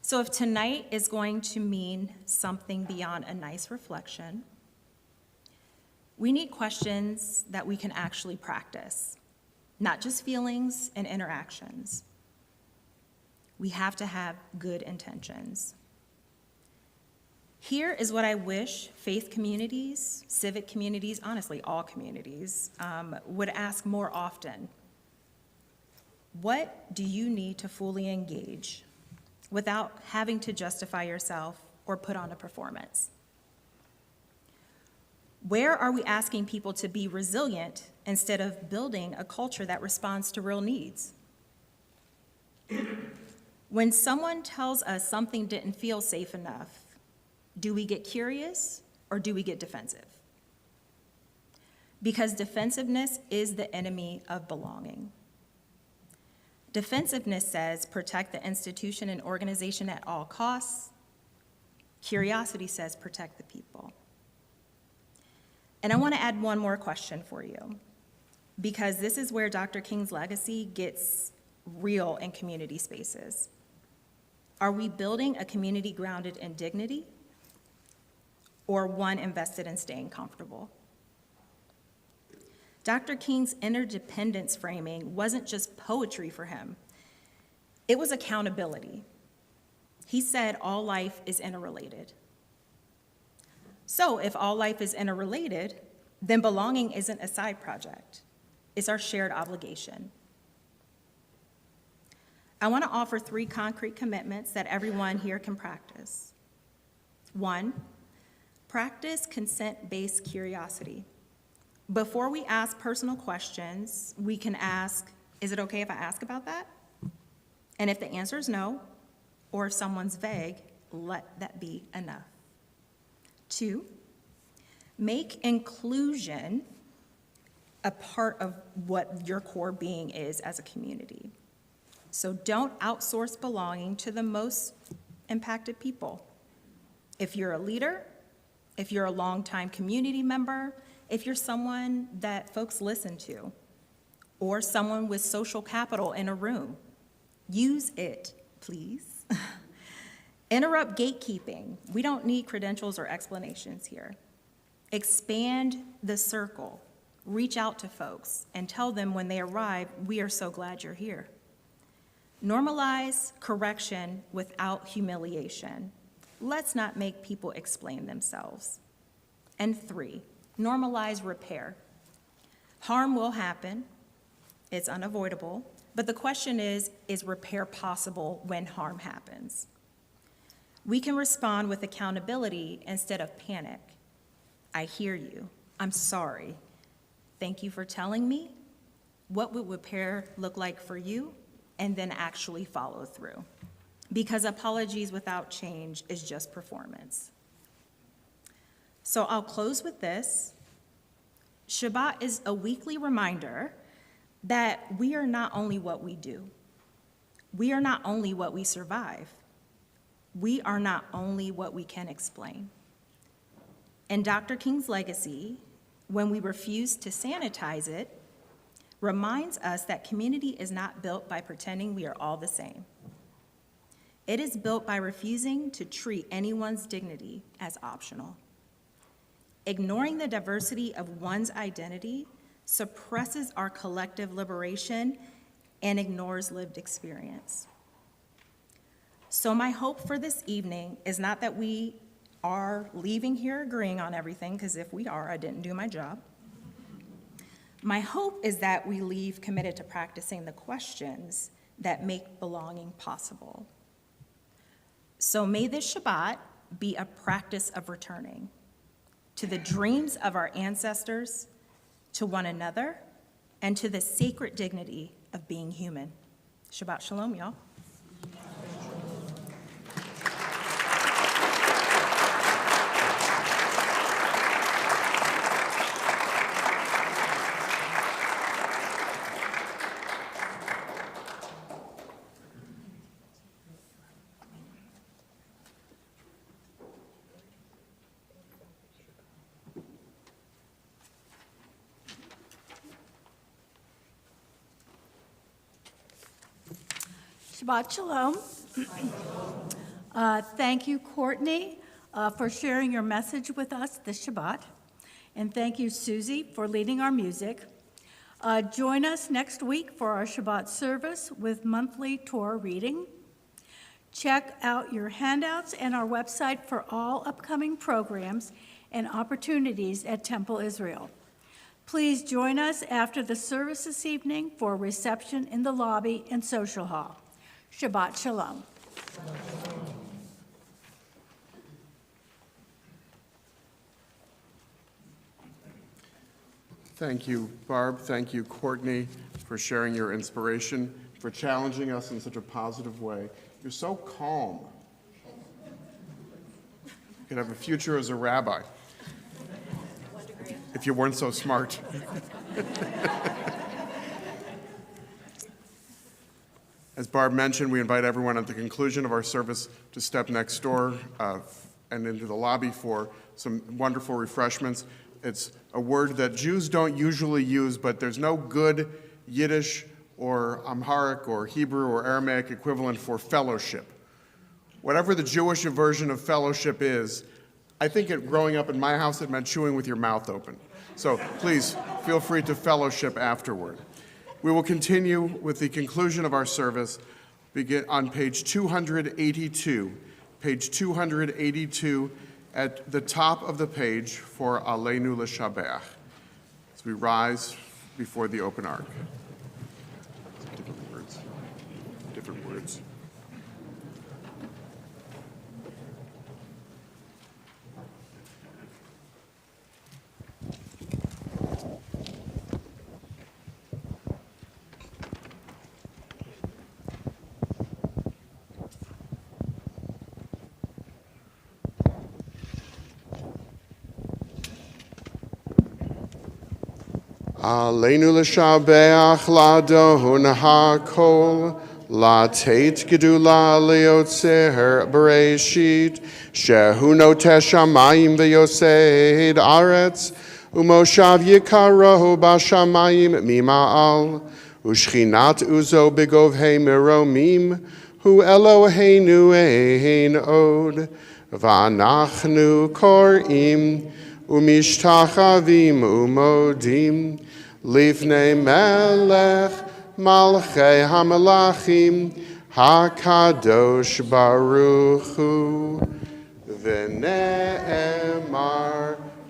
So if tonight is going to mean something beyond a nice reflection, we need questions that we can actually practice, not just feelings and interactions. We have to have good intentions. Here is what I wish faith communities, civic communities, honestly, all communities, would ask more often. What do you need to fully engage without having to justify yourself or put on a performance? Where are we asking people to be resilient instead of building a culture that responds to real needs? When someone tells us something didn't feel safe enough, do we get curious or do we get defensive? Because defensiveness is the enemy of belonging. Defensiveness says protect the institution and organization at all costs. Curiosity says protect the people. And I want to add one more question for you, because this is where Dr. King's legacy gets real in community spaces. Are we building a community grounded in dignity, or one invested in staying comfortable? Dr. King's interdependence framing wasn't just poetry for him, it was accountability. He said all life is interrelated. So if all life is interrelated, then belonging isn't a side project, it's our shared obligation. I want to offer 3 concrete commitments that everyone here can practice. 1, practice consent-based curiosity. Before we ask personal questions, we can ask, is it okay if I ask about that? And if the answer is no, or if someone's vague, let that be enough. 2, make inclusion a part of what your core being is as a community. So don't outsource belonging to the most impacted people. If you're a leader, if you're a longtime community member, if you're someone that folks listen to, or someone with social capital in a room, use it, please. Interrupt gatekeeping. We don't need credentials or explanations here. Expand the circle. Reach out to folks and tell them when they arrive, we are so glad you're here. Normalize correction without humiliation. Let's not make people explain themselves. And 3, normalize repair. Harm will happen. It's unavoidable. But the question is repair possible when harm happens? We can respond with accountability instead of panic. I hear you. I'm sorry. Thank you for telling me. What would repair look like for you? And then actually follow through. Because apologies without change is just performance. So I'll close with this. Shabbat is a weekly reminder that we are not only what we do. We are not only what we survive. We are not only what we can explain. And Dr. King's legacy, when we refuse to sanitize it, reminds us that community is not built by pretending we are all the same. It is built by refusing to treat anyone's dignity as optional. Ignoring the diversity of one's identity suppresses our collective liberation and ignores lived experience. So my hope for this evening is not that we are leaving here agreeing on everything, because if we are, I didn't do my job. My hope is that we leave committed to practicing the questions that make belonging possible. So may this Shabbat be a practice of returning to the dreams of our ancestors, to one another, and to the sacred dignity of being human. Shabbat shalom, y'all. Shabbat shalom. Thank you, Courtney, for sharing your message with us this Shabbat. And thank you, Susie, for leading our music. Join us next week for our Shabbat service with monthly Torah reading. Check out your handouts and our website for all upcoming programs and opportunities at Temple Israel. Please join us after the service this evening for a reception in the lobby and social hall. Shabbat Shalom. Thank you, Barb. Thank you, Courtney, for sharing your inspiration, for challenging us in such a positive way. You're so calm. You could have a future as a rabbi if you weren't so smart. As Barb mentioned, we invite everyone at the conclusion of our service to step next door and into the lobby for some wonderful refreshments. It's a word that Jews don't usually use, but there's no good Yiddish or Amharic or Hebrew or Aramaic equivalent for fellowship. Whatever the Jewish version of fellowship is, I think growing up in my house it meant chewing with your mouth open. So please feel free to fellowship afterward. We will continue with the conclusion of our service, begin on page 282. Page 282 at the top of the page for Aleinu L'Shabeach, as we rise before the open ark. Different words. Aleinu l'shabeach ladon hakol, latet gedula leotzer bereshit, shehu notesh shamayim v'yosed aretz, umoshav yikarohu bashamayim mima'al, ushchinat uzo begovhei meromim, hu Eloheinu ein od, v'anachnu korim, umishtachavim umodim, Lifnei melech malchei hamelachim hakadosh baruch hu v'ne'emar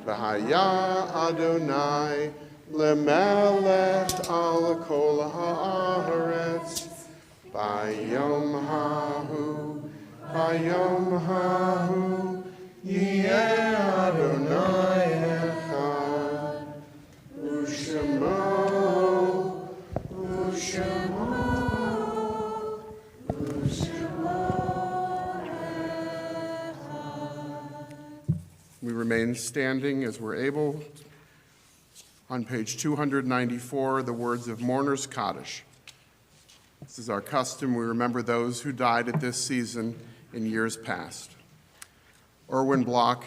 v'haya Adonai lemelech al kol haaretz bayom hahu yeh Adonai echad We remain standing as we're able. On page 294, the words of Mourner's Kaddish. This is our custom. We remember those who died at this season in years past. Erwin Block,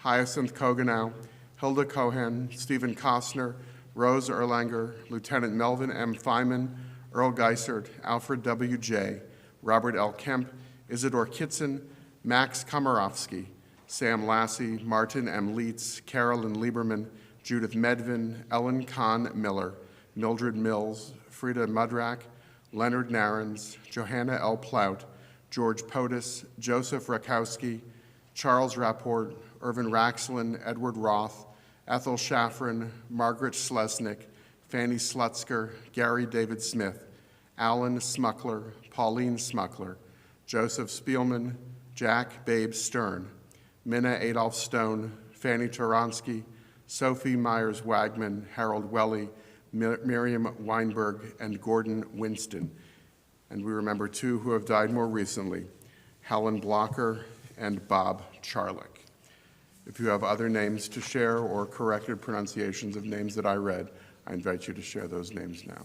Hyacinth Koganow, Hilda Cohen, Stephen Costner, Rose Erlanger, Lieutenant Melvin M. Feynman, Earl Geisert, Alfred W. J., Robert L. Kemp, Isidore Kitson, Max Komorowski, Sam Lassie, Martin M. Leitz, Carolyn Lieberman, Judith Medvin, Ellen Kahn Miller, Mildred Mills, Frida Mudrak, Leonard Narens, Johanna L. Plout, George Podis, Joseph Rakowski, Charles Rapport, Irvin Raxlin, Edward Roth, Ethel Shaffrin, Margaret Schlesnick, Fanny Slutzker, Gary David Smith, Alan Smuckler, Pauline Smuckler, Joseph Spielman, Jack Babe Stern, Minna Adolph Stone, Fanny Toronsky, Sophie Myers-Wagman, Harold Welly, Miriam Weinberg, and Gordon Winston. And we remember two who have died more recently, Helen Blocker and Bob Charlick. If you have other names to share or corrected pronunciations of names that I read, I invite you to share those names now.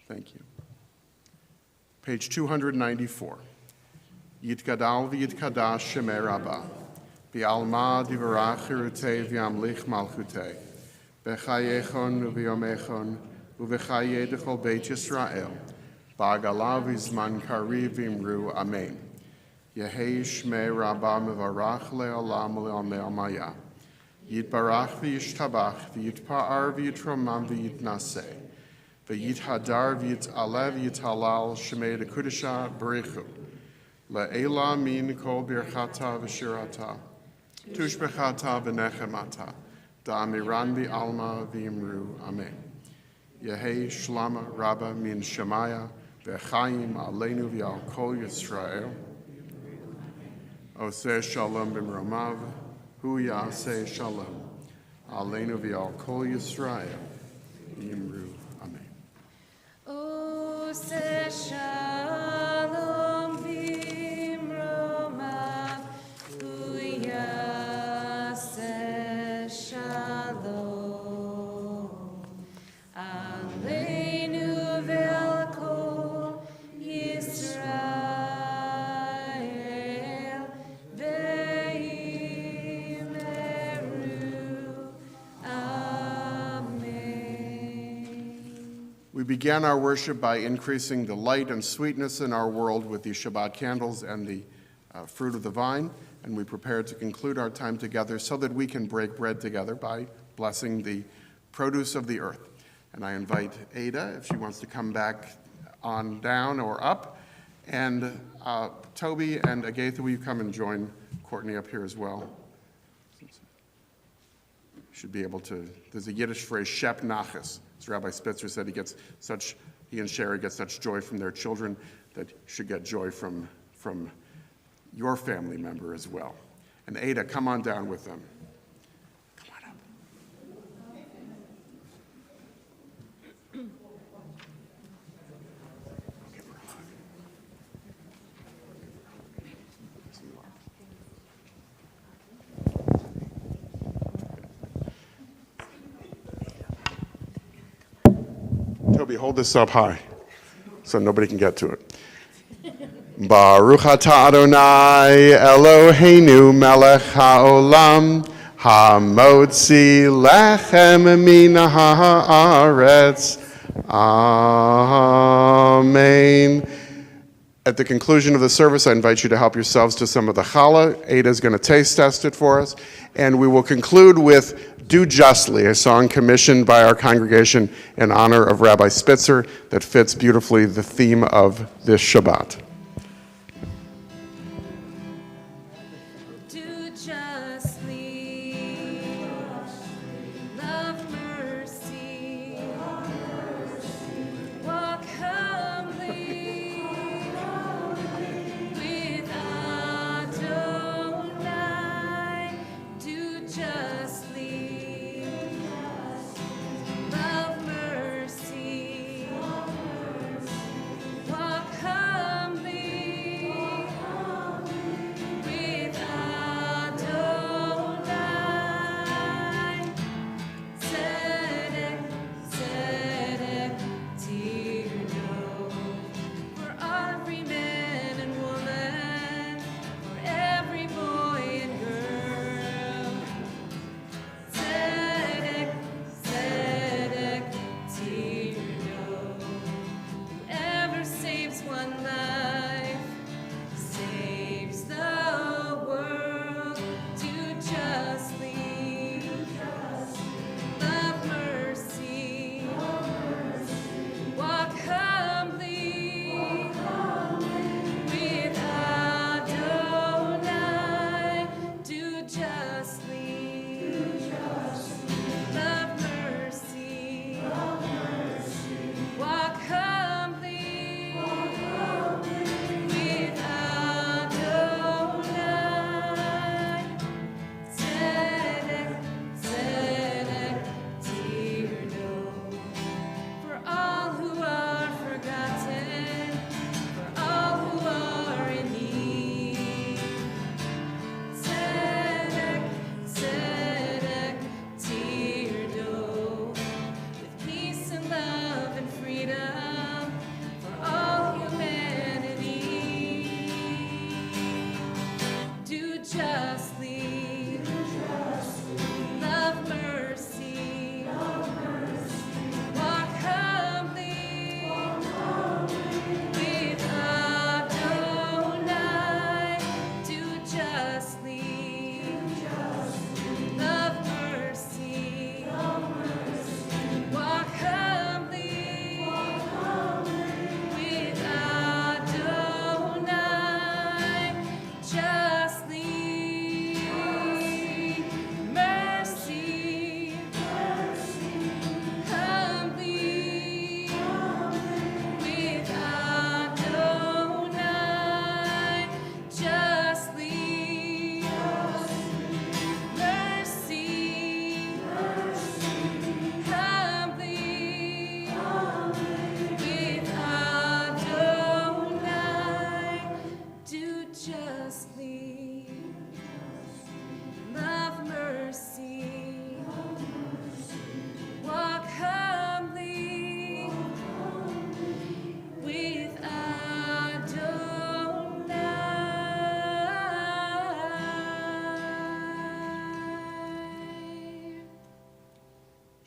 Thank you. Page 294. Yitgadal v'yitkadash shemei Rabbah, bi'alma divarach chirutei v'yamlich malchutei, b'chayechon v'yomechon, u'v'chayei d'chol Beit Yisrael, ba'agala v'zman kariv v'imru amen. Yehei shmei Rabbah mevarach le'olam le'amei amaya. Yitbarach v'yishtabach v'yitpa'ar v'yitromam v'yitnaseh v'yithadar v'yit'alev v'yithalal shemei dekudesha berechu le'ela min kol birchata v'shirata tushbechata v'nechemata da'amiran v'alma v'imru amen. Yehei shlama rabba min shemaya v'chaim aleinu v'al kol Yisrael Oseh shalom b'mromav hu yaseh shalom aleinu v'al kol Yisrael v'imru amen. Oseh shalom b'mromav hu yaseh shalom aleinu v'al kol Yisrael v'imru amen. We began our worship by increasing the light and sweetness in our world with the Shabbat candles and the fruit of the vine, and we prepared to conclude our time together so that we can break bread together by blessing the produce of the earth. And I invite Ada, if she wants to come back on down or up, and Toby and Agatha, will you come and join Courtney up here as well? Should be able to, there's a Yiddish phrase, shep nachas. As Rabbi Spitzer said, he and Sherry get such joy from their children that you should get joy from your family member as well. And Ada, come on down with them. Come on up. Give her a hug. Toby, hold this up high so nobody can get to it. Baruch atah Adonai Eloheinu melech haolam hamotzi lechem min haaretz. Amen. At the conclusion of the service, I invite you to help yourselves to some of the challah. Ada is going to taste test it for us. And we will conclude with Do Justly, a song commissioned by our congregation in honor of Rabbi Spitzer that fits beautifully the theme of this Shabbat. Do justly, love mercy, walk humbly with Adonai. Do justly, love mercy, walk humbly.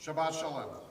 Shabbat Shalom.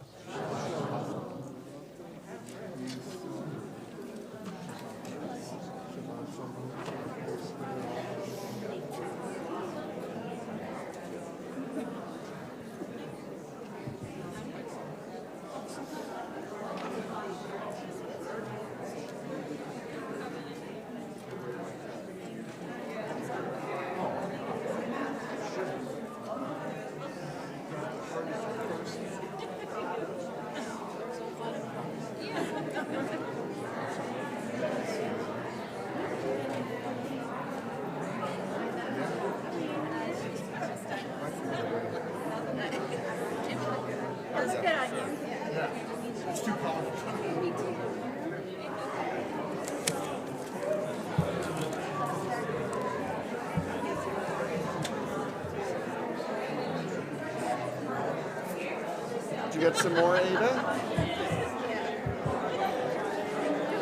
Did you get some more, Ada?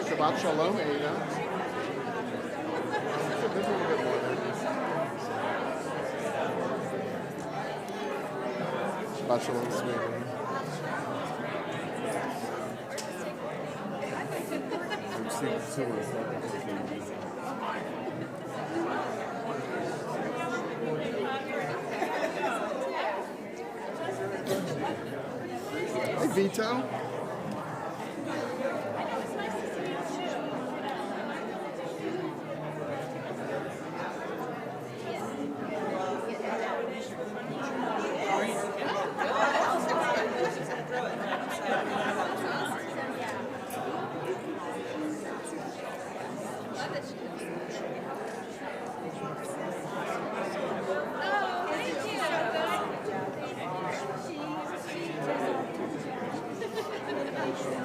Shabbat Shalom, Ada. There's a little bit more there. Shabbat Shalom, sweetie. Hey, Vito.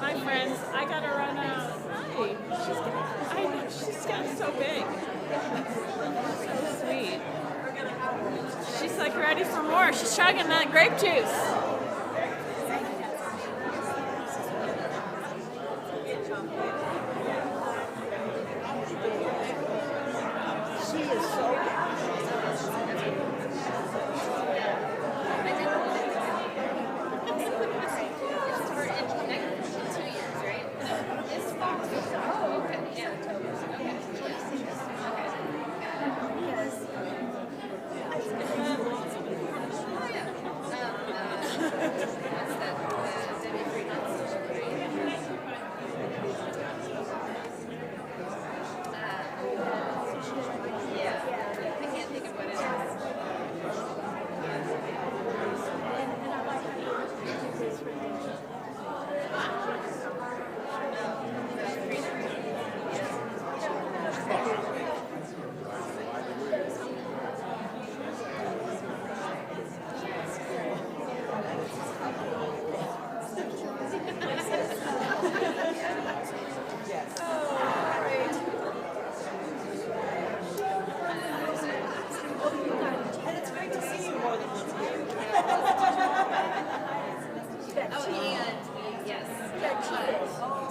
Hi, friends. I gotta run out. Hi. I know, she's gotten so big. So sweet. She's like ready for more. She's chugging that grape juice.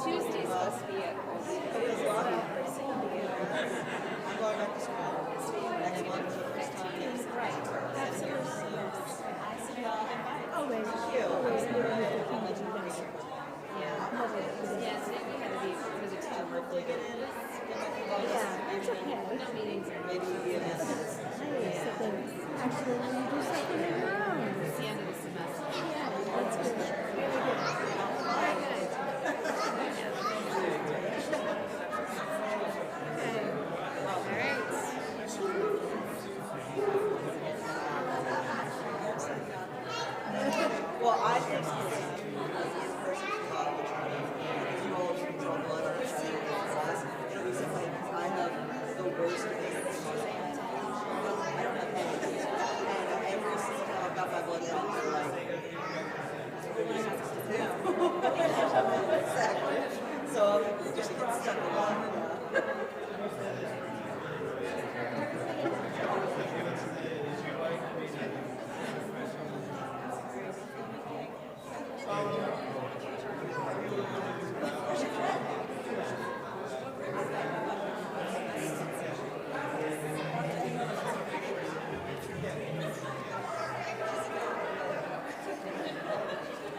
Tuesday's supposed to be a It's okay. no meetings or Actually, will you do something in